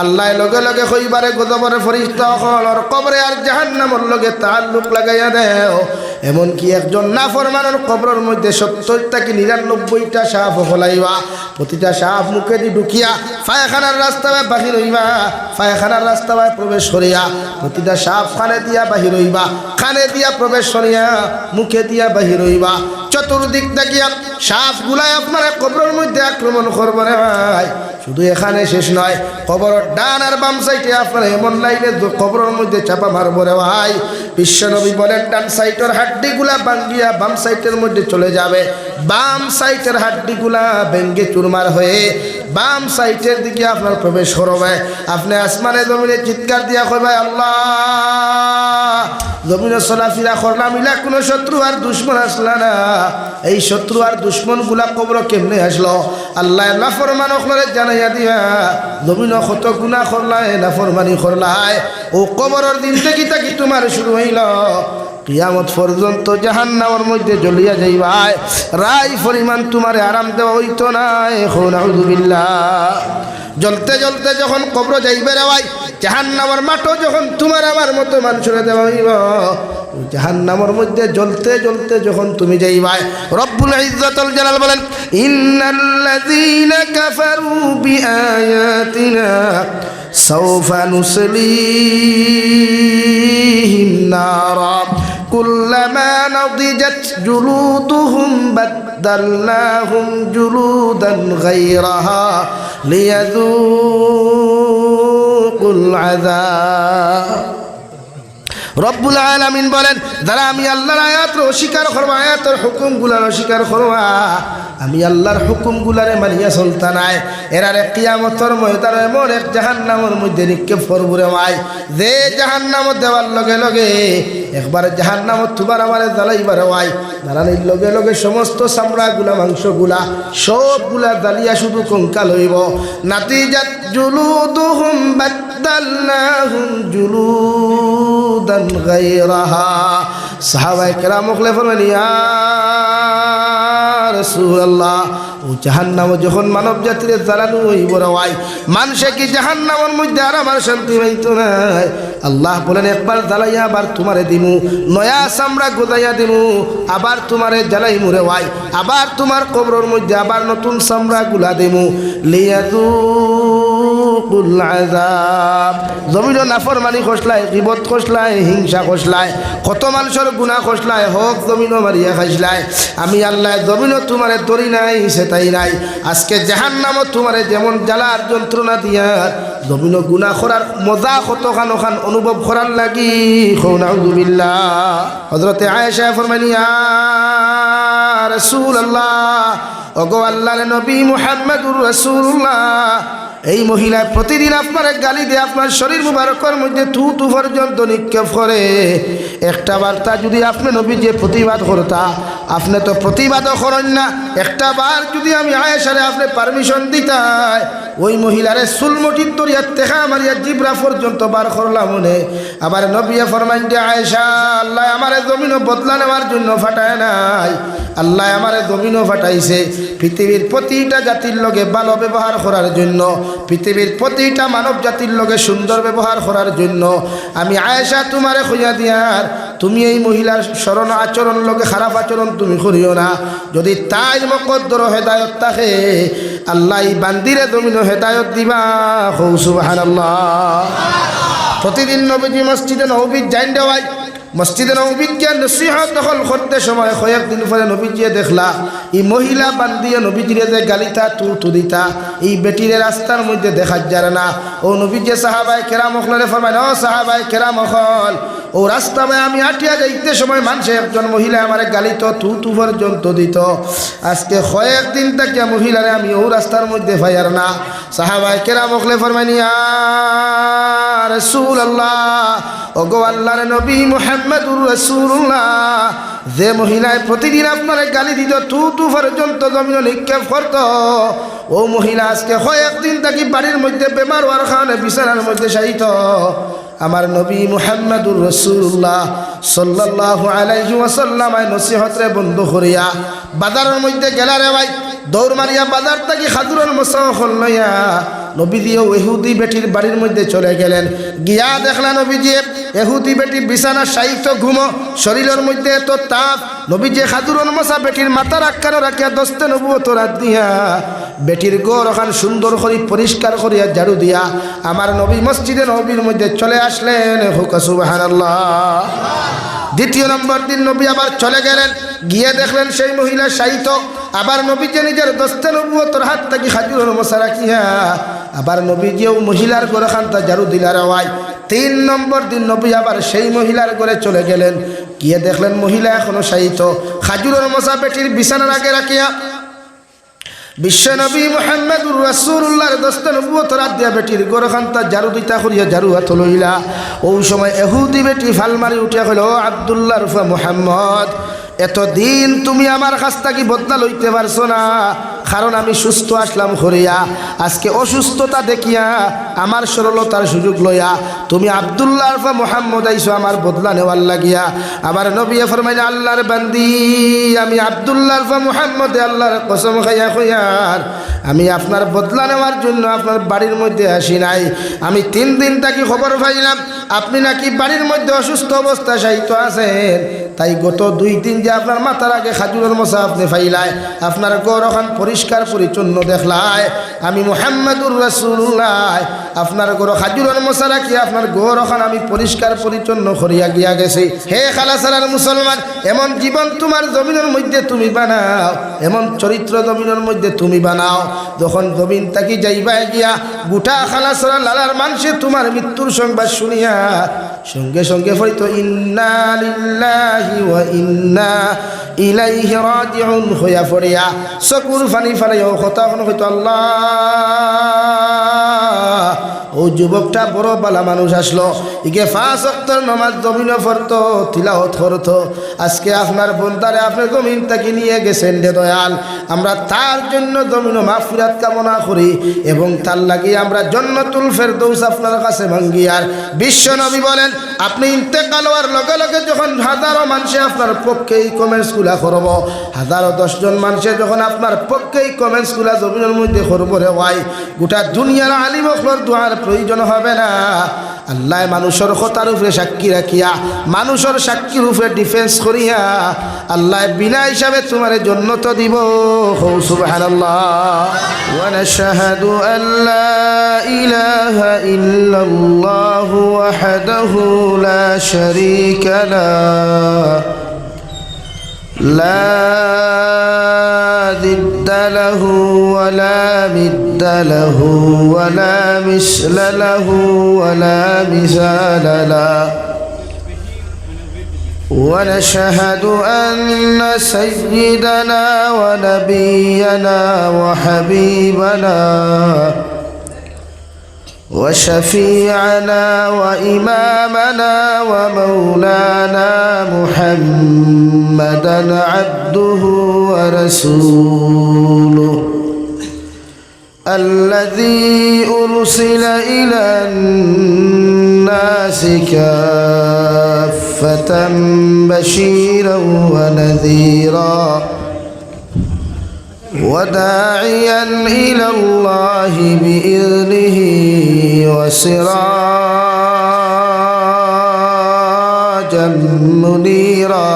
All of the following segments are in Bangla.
আল্লাহ লগে লগে কইবারে গজবরে ফেরেশতা হলর কবরে আর জাহান্নামের লগে তাআল্লুক লাগাইয়া দেও। এমন কি একজন নাফরমানের কবরের মধ্যে 70 থেকে 99টা সাপ ফলাইবা, প্রতিটা সাপ মুখে দিয়ে ঢুকিয়া পায়খানার রাস্তায় বাহির হইবা, পায়খানার রাস্তায় প্রবেশ করিয়া প্রতিটা সাপ কানে দিয়া বাহির হইবা, কানে দিয়া প্রবেশ করিয়া মুখে দিয়া বাহির হইবা। চতুর্দিক দেখিয়া সাপগুলাই আপনার কবরের মধ্যে আক্রমণ করবে রে ভাই। শুধু এখানে শেষ নয়, কবরের ডান আর বাম সাইডে আপনার এমন লাইনে কবরের মধ্যে চাপা মারবো রে ভাই। বিশ্বনবী বলেন ডান সাইডের হাড্ডিগুলা ভাঙ্গিয়া বাম সাইডের মধ্যে চলে যাবে, বাম সাইডের হাড্ডিগুলা ভেঙ্গে চুরমার হয়ে বাম সাইডের দিকে আপনার প্রবেশ করবে। আপনি আসমানে জমিনে চিৎকার দিয়া কইবে আল্লাহ, জমিনে চলাফেরা করলাম, ইলা কোনো শত্রু আর দুশ্মন আসলা না। এই শত্রু আর দুশ্মন গুলা কবর কেমনে আসলো? আল্লাহ নাফরমান ওখলরে জানাইয়া দিয়া জমিন কত গুনাহ করলায়, নাফরমানি করলায়, ও কবরের দিন থেকে তাকি তোমার শুরু হইল, কিয়ামত পর্যন্ত জাহান্নামের মধ্যে জ্বলিয়া যাইবাই। রাই পরিমাণ তোমারে আরাম দেওয়া হইতো না। এখন আউযুবিল্লাহ। জ্বলতে জ্বলতে যখন কবর যাইবে রে ভাই, জাহান্নামের মাঠও যখন তোমার আমার মতো মানুষরে দেওয়া হইব, জাহান্নামের মধ্যে জ্বলতে জ্বলতে যখন তুমি যাইবাই, রব্বুল ইজ্জতুল জালাল বলেন ইন্নাল্লাযীনা কাফারু বিআয়াতিনা সাওফা নুসলিহিম নারা কুল্লামা নাদিজাত জুলুদুহুম বাদদালনাহুম জুলুদান গায়রাহা লিয়াযুকুল আযাব। রব্বুল আলামিন বলেন, যারা আমি আল্লাহর আয়াতকে অস্বীকার করবা, আয়াতের হুকুমগুলার অস্বীকার করবা, আমি আল্লাহর হুকুমগুলারে মানিয়া চলতা নাই, এরারে কিয়ামতের ময়দানে এমন এক জাহান্নামের মধ্যে নিক্ষেপ করবো রে ভাই, যে জাহান্নামত দেওয়ার লগে লগে একবার জাহান্নামত তুবার আমারে জ্বালাইবার ভাই, জ্বালানির লগে লগে সমস্ত চামড়াগুলা মাংসগুলা সবগুলা জ্বালিয়া শুধু কঙ্কাল হইব। নাতিজাত জুলুদুহুম বাদদালনাহুম জুলুদান গায়রাহা। সাহাবায়ে কেরাম বলে ফরমালেন, ইয়া রাসূলুল্লাহ, ও জাহান্নাম যখন মানব জাতির জ্বালানো হইব রে ভাই, মানুষে কি জাহান্নামের মধ্যে আর আমার শান্তি পাইতো না? আল্লাহ বলেন, একবার জ্বালাইয়া আবার তোমারে দিমু, নয়া চামড়া গোদাইয়া দিমু, আবার তোমারে জ্বালাইমু রে ভাই, আবার তোমার কবরের মধ্যে আবার নতুন চামড়া গুলা দিমু, লিয়াযুকুল আযাব। জমিন নাফরমানি খসলায়, গীবত খসলায়, হিংসা খসলায়, কত মানুষের গুনাহ খসলায়, হক জমিন মারিয়া খাইসলায়, আমি আল্লাহ জমিন তোমারে তরি নাই সেটাই নাই। আজকে জাহান্নামত তোমারে যেমন জ্বালার যন্ত্রণা দিয়া জমিন গুনাহ করার মজা কতখান ওখান অনুভব করার লাগি। নাউযুবিল্লাহ। হযরতে আয়েশা ফরমাইলেন, ইয়া রাসূলুল্লাহ, ওগো আল্লাহর নবী মুহাম্মদুর রাসূলুল্লাহ, এই মহিলা প্রতিদিন আপনার গালি দিয়ে আপনার শরীর মুবারকের মধ্যে থু পর্যন্ত নিক্ষেপ করে। একটা বার্তা যদি আপনি নবী যে প্রতিবাদ করতা, আপনি তো প্রতিবাদও করেন না, একটা বার যদি আমি আয়েশারে আপনি পারমিশন দিতাই, ওই মহিলারে চুলমটির তরিয়া তেখা মারিয়া জিব্রা পর্যন্ত বার করলাম মনে। আবার নবী ফরমাইন যে, আয়েশা, আল্লাহ আমারে জমিনও বদলা নেওয়ার জন্য ফাটায় নাই, আল্লাহ আমারে জমিনও ফাটাইছে পৃথিবীর প্রতিটা জাতির লগে ভালো ব্যবহার করার জন্য, পৃথিবীর প্রতিটা মানব জাতির লগে সুন্দর ব্যবহার করার জন্য। আমি আয়েশা তোমারে খুঁজা দিয়ার, তুমি এই মহিলার স্মরণ আচরণ লগে খারাপ আচরণ তুমি করিও না। যদি তাই মকদ্দর হেদায়ত থাকে, আল্লাহ বান্দিরে জমিনও হেদায়ত দিবা। সুবহানাল্লাহ। প্রতিদিন নবীজি মসজিদে নববী যাইন দেওয়াই, মসজিদে নববীকে নসিহত দখল করতে সময় কয়েকদিন পরে নবীজিয়ে দেখলা এই মহিলা বান্দিয়ে নবীজিরে যে গালিতা তু দিতা, এই বেটিরে রাস্তার মধ্যে দেখা যায় না। ও নবীজি সাহাবায়ে কেরাম ওখলরে ফরমাইল, ও সাহাবায়ে কেরাম ওখল, ও রাস্তায় আমি আটিয়া যাইতে সময় মানুষে একজন মহিলা আমার গালিত তু পর্যন্ত দিত, আজকে কয়েকদিন থেকে মহিলারে আমি ও রাস্তার মধ্যে ফাইয়ার না। সাহাবায়ে কেরাম ওখলে ফরমাইল, ইয়া রাসূলুল্লাহ, ওগো আল্লাহর নবী মুহাম্মদুর রাসূলুল্লাহ, যে মহিলায় প্রতিদিন আপনার গালি দিত তু পর্যন্ত জমিন নিক্ষেপ করত, ও মহিলা আজকে কয়েকদিন থাকি বাড়ির মধ্যে বেমার হওয়ার কারণে বিছানার মধ্যে শায়িত। আমার নবী মুহাম্মদুর রাসূলুল্লাহ সাল্লাল্লাহু আলাইহি ওয়াসাল্লাম নসিহতরে বন্ধ করিয়া বাজারের মধ্যে গেলা রে ভাই, দৌড় মারিয়া বাজার থেকে খাজুরের মোসা লইয়া নবীজিও ইহুদি বেটির বাড়ির মধ্যে চলে গেলেন। গিয়া দেখলা নবীজি ইহুদি বেটি বিছানা শায়িত ঘুমো, শরীরের মধ্যে এত তাপ। নবীজি খাজুরের মোসা বেটির মাথার আক্কানো রাখিয়া দস্তে নবুয়ত রাত দিয়া বেটির গোর ওখান সুন্দর করে পরিষ্কার করিয়া ঝাড়ু দিয়া আমার নবী মসজিদে নবীর মধ্যে চলে আসলেন। হুকা সুবহানাল্লাহ। দ্বিতীয় নম্বর দিন নবী আবার চলে গেলেন, গিয়ে দেখলেন সেই মহিলা শায়িত। আবার নবীজি নিজের দস্তে নবুয়তর হাত থেকে খাজুরের মোসা রাখিয়া আবার নবীজিও মহিলার ঘরে খান্তা ঝাড়ু দিলার আওয়াজ। 3 নম্বর দিন নবী আবার সেই মহিলার ঘরে চলে গেলেন, গিয়ে দেখলেন মহিলা এখনো শায়িত। খাজুরের মোসা বেটির বিছানার আগে রাখিয়া বিশ্বনবী মুহাম্মদুর রাসূলুল্লাহর দস্তে নবুয়তর হাত দিয়া বেটির ঘরে খান্তা ঝাড়ু দিতা করিয়া ঝাড়ু হাত লইলা। ওই সময় ইহুদি বেটি ফালমারি উঠিয়া কইল, ও আব্দুল্লাহ রুফা মুহাম্মদ, এতদিন তুমি আমার কাছ থেকে বদলা লইতে পারছো না, কারণ আমি সুস্থ আসলাম করিয়া। আজকে অসুস্থতা দেখিয়া আমার সরলতার সুযোগ লইয়া তুমি আব্দুল্লাহ রুফা মুহাম্মদ আইছো আমার বদলা নেওয়ার লাগিয়া। আমার নবী ফরমাইলেন, আল্লাহর বান্দি, আমি আব্দুল্লাহ রুফা মুহাম্মদ আল্লাহর কসম খাইয়া কইয়ার আমি আপনার বদলা নেওয়ার জন্য আপনার বাড়ির মধ্যে আসি নাই। আমি 3 দিন থাকি খবর পাইলাম আপনি নাকি বাড়ির মধ্যে অসুস্থ অবস্থা শায়িত আছেন, তাই গত 2 দিন যে আপনার মাথার আগে খাজুরের মোসা আপনি ফাইলায়, আপনার ঘর ওখান পরিষ্কার পরিচ্ছন্ন দেখলায়, আমি মুহাম্মদুর রাসূলুল্লাহ আপনার ঘর খাজুরের মোসা রাখি আপনার ঘর ওখান আমি পরিষ্কার পরিচ্ছন্ন করিয়া গিয়া গেছি। হে খালাসারার মুসলমান, এমন জীবন তোমার জমিনের মধ্যে তুমি বানাও, এমন চরিত্র জমিনের মধ্যে তুমি বানাও, যখন জমিন তাকি যাইবা গিয়া গোটা খালাসারা লালার মানুষে তোমার মৃত্যুর সংবাদ শুনিয়া সঙ্গে সঙ্গে হয়তো ইন্না লিল্লাহি ওয়া ইন্না ইলাইহি রাজিউন হইয়া পড়িয়া চকুর ফানি ফালাইও কথা হয়তো আল্লাহ, ও যুবকটা বড় বালা মানুষ আসলো, ইকে 5 ওয়াক্তের নামাজ জমিনে পড়তো, তিলাওয়াত করতো, আজকে আপনার বন্দারে আপনি জমিন থেকে নিয়ে গেছেন রে দয়াল। আমরা তার জন্য জমিনে মাগফিরাত কামনা করি এবং তার লাগি আমরা জান্নাতুল ফেরদৌস আপনার কাছে মাঙ্গি। আর বিশ্ব নবী বলেন, আপনি ইন্তেকাল হওয়ার লগে লগে যখন হাজারো মানুষে আপনার পক্ষে এই কমেন্টসগুলা করব, হাজারো 10 জন মানুষে যখন আপনার পক্ষে এই কমেন্টসগুলা জমিনের মধ্যে করব রে ভাই, গোটা দুনিয়ার আলিম ওখলর দোয়ার প্রয়োজন হবে না। আল্লাহ মানুষের কথার উপরে সাক্ষী রাখিয়া, মানুষের সাক্ষীর উপরে ডিফেন্স করিয়া আল্লাহ বিনা হিসাবে তোমার জান্নাত দিব। সুবহানাল্লাহ। ওয়া নাশহাদু আল্লা ইলাহা ইল্লাল্লাহু ওয়াহদাহু লা শারীকা লাহু লা ضد له ولا مد له ولا مثل له ولا مثال له ونشهد أن سيدنا ونبينا وحبيبنا وشفيعنا وإمامنا ومولانا محمدا عبده ورسوله الذي أرسل إلى الناس كافة بشيرا ونذيرا وداعيا إلى الله بإذنه وسراجا منيرا.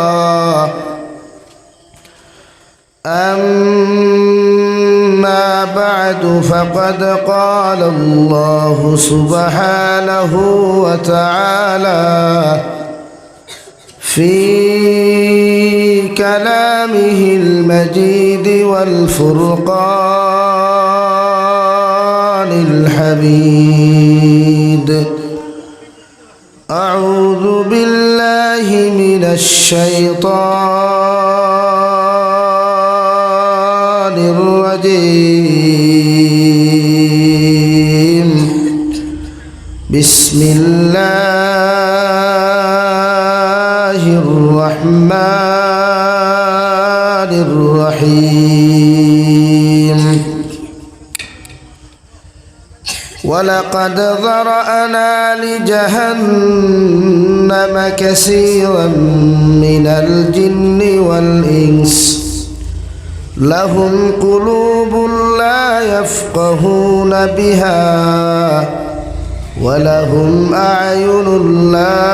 أما بعد فقد قال الله سبحانه وتعالى في كلامه المجيد والفرقان الحميد. أعوذ بالله من الشيطان الرجيم. بسم الله الرحمن الرحيم. ولقد ذرأنا لجهنم كثيرا من الجن والإنس لهم قلوب لا يفقهون بها ولهم أعين لا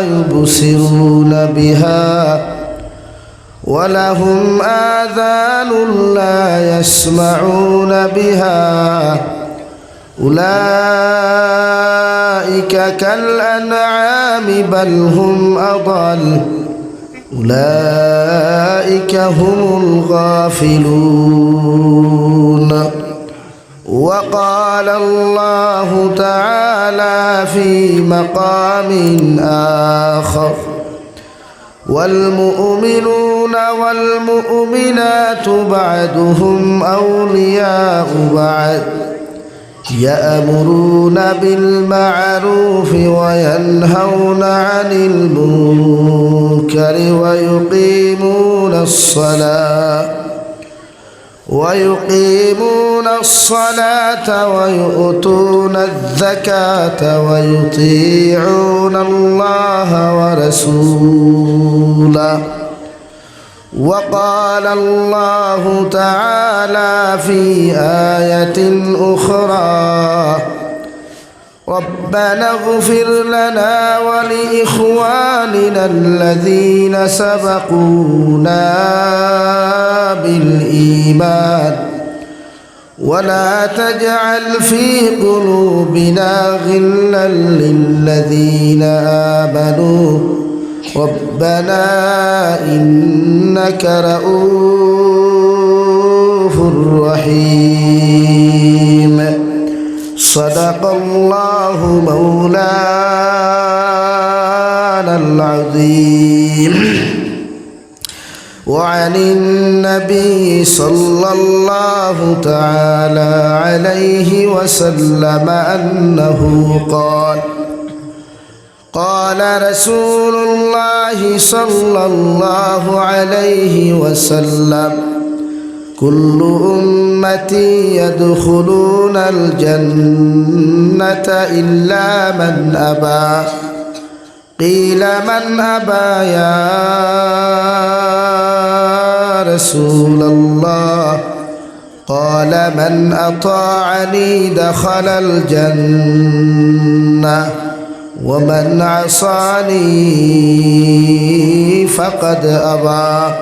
يبصرون بها ولهم آذان لا يسمعون بها أولئك كالأنعام بل هم أضل أولئك هم الغافلون وقال الله تعالى في مقام آخر والمؤمنون والمؤمنات بعضهم أولياء بعض يأمرون بالمعروف وينهون عن المنكر ويقيمون الصلاة ويؤتون الزكاة ويطيعون الله ورسوله وقال الله تعالى في آية أخرى ربنا اغفر لنا ولإخواننا الذين سبقونا بالإيمان ولا تجعل في قلوبنا غلا للذين آمنوا ربنا إنك رؤوف رحيم صدق الله مولانا العظيم وعن النبي صلى الله تعالى عليه وسلم أنه قال رسول الله صلى الله عليه وسلم كل أمتي يدخلون الجنة إلا من أبى قيل من أبى يا رسول الله قال من أطاعني دخل الجنة ومن عصاني فقد أبى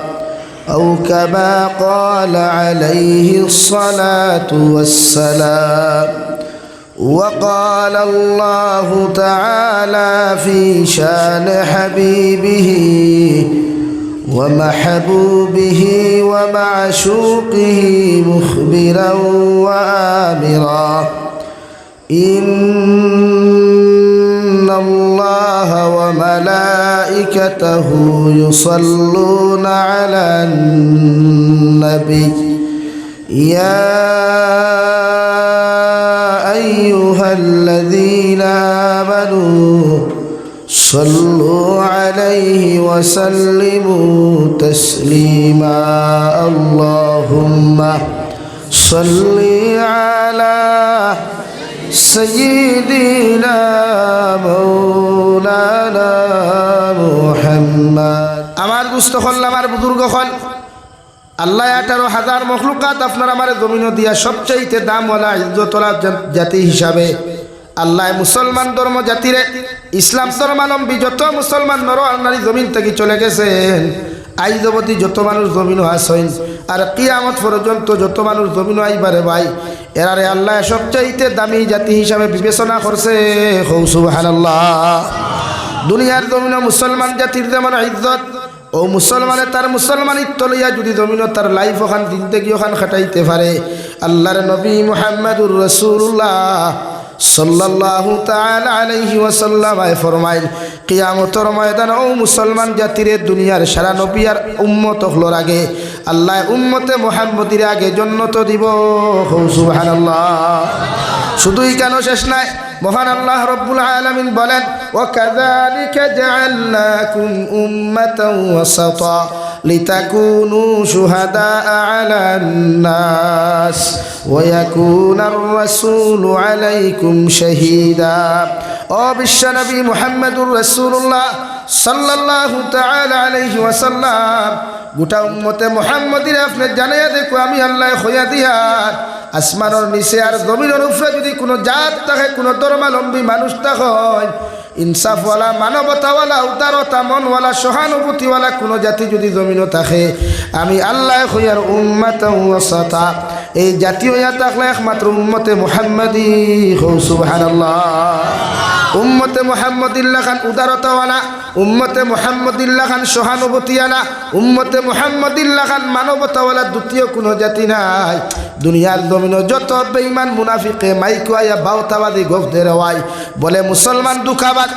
أو كما قال عليه الصلاة والسلام وقال الله تعالى في شان حبيبه ومحبوبه ومعشوقه مخبرا وآمرا إن الله وملائكته يصلون على النبي يا أيها الذين آمنوا صلوا عليه وسلموا تسليما اللهم صل على سيدنا مولانا محمد আমার দুস্থ হল আমার বুজুর্গ হল আল্লাহ 18,000 মখলুকাত আপনার আমার জমিন দিয়া সবচাইতে দামওয়ালা ইজ্জতওয়ালা জাতি হিসাবে আল্লাহ মুসলমান ধর্ম জাতিরে ইসলাম ধর্মাবলম্বী যত মুসলমান নর আর নারী জমিন থেকে চলে গেছেন আজ অবধি যত মানুষ জমিনও আসেন আর কিয়ামত পর্যন্ত যত মানুষ জমিনও আইবারে ভাই এরারে আল্লাহ সবচাইতে দামি জাতি হিসাবে বিবেচনা করছে সুবহানাল্লাহ দুনিয়ার জমিন মুসলমান জাতির যেমন ইজ্জত ও মুসলমানে তার মুসলমানিত্ব লইয়া যদি জমিন তার লাইফ ওখান জিন্দেগি ওখান খাটাইতে পারে আল্লাহর নবী মুহাম্মদুর রাসূলুল্লাহ সাল্লাল্লাহু তাআলা আলাইহি ওয়াসাল্লাম ফরমাইল কিয়ামতের ময়দানে ও মুসলমান জাতিরে দুনিয়ার সারা নবী আর উম্মত হলোর আগে আল্লাহ উম্মতে মুহাম্মদির আগে জান্নাত দিব সুবহানাল্লাহ শুধুই কেন শেষ নাই মহান আল্লাহ রব্বুল আলামিন বলেন ওয়াকাযালিকা জাআলনাকুম উম্মাতান ওয়াসাতা লিতাকুনু শুহাদাআ আলান নাস ওয়া ইয়াকুনার রাসূলু আলাইকুম শাহীদা ও বিশ্বনবী মুহাম্মদুর রাসূলুল্লাহ সাল্লাল্লাহু তাআলা আলাইহি ওয়াসাল্লাম গোটা উম্মতে মুহাম্মদীর আপনি জানাইয়া দেখো আমি আল্লাহ হইয়া দিয়া আসমানের নিচে আর জমিনের উপরে যদি কোনো জাত থাকে কোনো ধর্মাবলম্বী মানুষ থাকে ইনসাফওয়ালা মানবতাওয়ালা উদারতা মনওয়ালা সহানুভূতিওয়ালা কোনো জাতি যদি জমিনও থাকে আমি আল্লাহ হইয়ার উম্মাত ওয়াসাতা এই জাতীয় ইয়া থাকলে একমাত্র উম্মতে মুহাম্মদী হও সুবহানাল্লাহ উম্মতে মুহাম্মদিল্লাহ খান উদারতাওয়ালা উম্মতে মুহাম্মদিল্লাহ খান সহানুভূতিওয়ালা উম্মতে মুহাম্মদিল্লাহ খান মানবতাওয়ালা দ্বিতীয় কোনো জাতি নাই দুনিয়ার জমিন যত বেঈমান মুনাফিকে মাইকো আয়া বাউতাবাদী গফদের ওয়াই বলে মুসলমান দুঃখাবাদ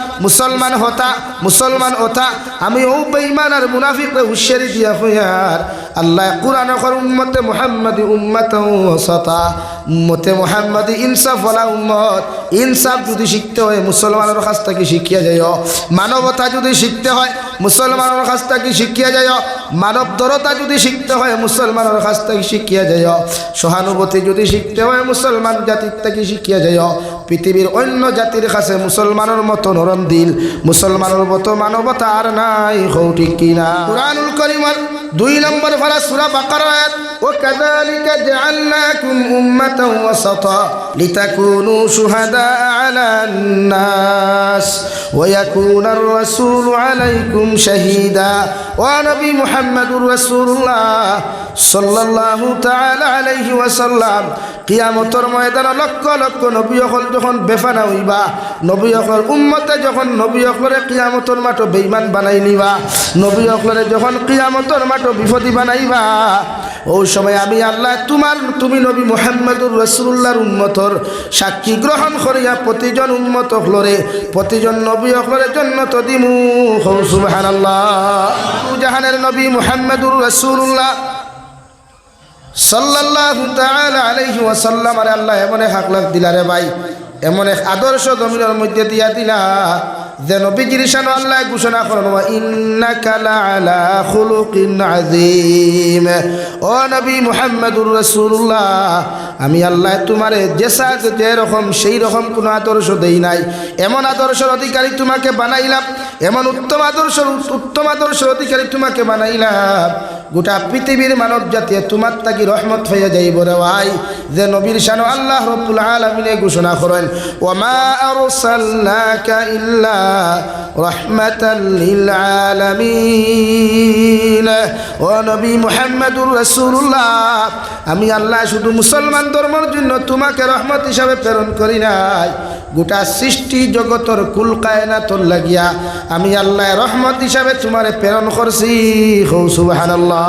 মুসলমান হতা আমি ও বেঈমান আর মুনাফিকরে হুঁশিয়ারি দিয়া হইয়ার আল্লাহ কুরআন কর উম্মতে মুহাম্মদি উম্মাতাও ওয়াসাতা উম্মতে মুহাম্মদি ইনসাফওয়ালা উম্মত ইনসাফ যদি শিখতে হয় মুসলমানের কাছ থেকে শিখিয়া যাইও মানবতা যদি শিখতে হয় মুসলমানের কাছ থেকে শিখিয়া যাইও মানবদরতা যদি শিখতে হয় মুসলমানের কাছ থেকে শিখিয়া যাইও সহানুভূতি যদি শিখতে হয় মুসলমান জাতির থেকে শিখিয়া যাইও পৃথিবীর অন্য জাতির কাছে মুসলমানের মতো নরম দিল মুসলমানের মতো মানবতা আর নাই হও ঠিক কিনা কুরআনুল কারীমের 2 নম্বর পারা সূরা বাকারা আয়াত وكذلك جعلناكم أمة وسطا لتكونوا شهداء على الناس ويكون الرسول عليكم شهيدا ونبي محمد رسول الله صلى الله تعالى عليه وسلم কিয়ামতের ময়দানে লক্ষ লক্ষ নবী হল যখন বেফানা হইবা নবী হল উম্মতে যখন নবী হলরে কিয়ামতের মাঠে বেঈমান বানাই নিবা নবী হলরে যখন কিয়ামতের মাঠে বিপদী বানাইবা ওই সময় আমি আল্লাহ তুমি নবী মুহাম্মদুর রাসূলুল্লাহর উম্মতর সাক্ষী গ্রহণ করিয়া প্রতিজন উম্মত হলরে প্রতিজন নবী হলরে জান্নাত দিমু সুবহানাল্লাহ জাহানের নবী মুহাম্মদুর রাসূলুল্লাহ সাল্লাল্লাহু তাআলা আলাইহি ওয়াসাল্লাম আরে আল্লাহ এমন এক আকলাক দিলা রে ভাই এমন এক আদর্শ জমিনের মধ্যে দিয়া দিলা যে নবীজির শান আল্লাহ ঘোষণা করেন ওয়া ইন্নাকা লাআলা খুলুকিন আযীম ও নবী মুহাম্মদুর রাসূলুল্লাহ আমি আল্লাহ তোমারে যে রকম সেই রকম কোনো আদর্শ দেই নাই এমন আদর্শের অধিকারী তোমাকে বানাইলাম এমন উত্তম আদর্শের অধিকারী তোমাকে বানাইলাম গোটা পৃথিবীর মানব জাতি তোমার তাকি রহমত হয়ে যাইব রে ভাই যে নবীর শান আল্লাহ রাব্বুল আলামিন ঘোষণা করেন ওয়া মা আরসালনাকা ইল্লা রাহমাতাল লিল আলামিন ও নবী মুহাম্মদুর রাসূলুল্লাহ আমি আল্লাহ শুধু মুসলমান ধর্মের জন্য তোমাকে রহমত হিসাবে প্রেরণ করি নাই গোটা সৃষ্টি জগতের কুল কায়নাতর লাগিয়া আমি আল্লাহ রহমত হিসাবে তোমারে প্রেরণ করছি সুবহানাল্লাহ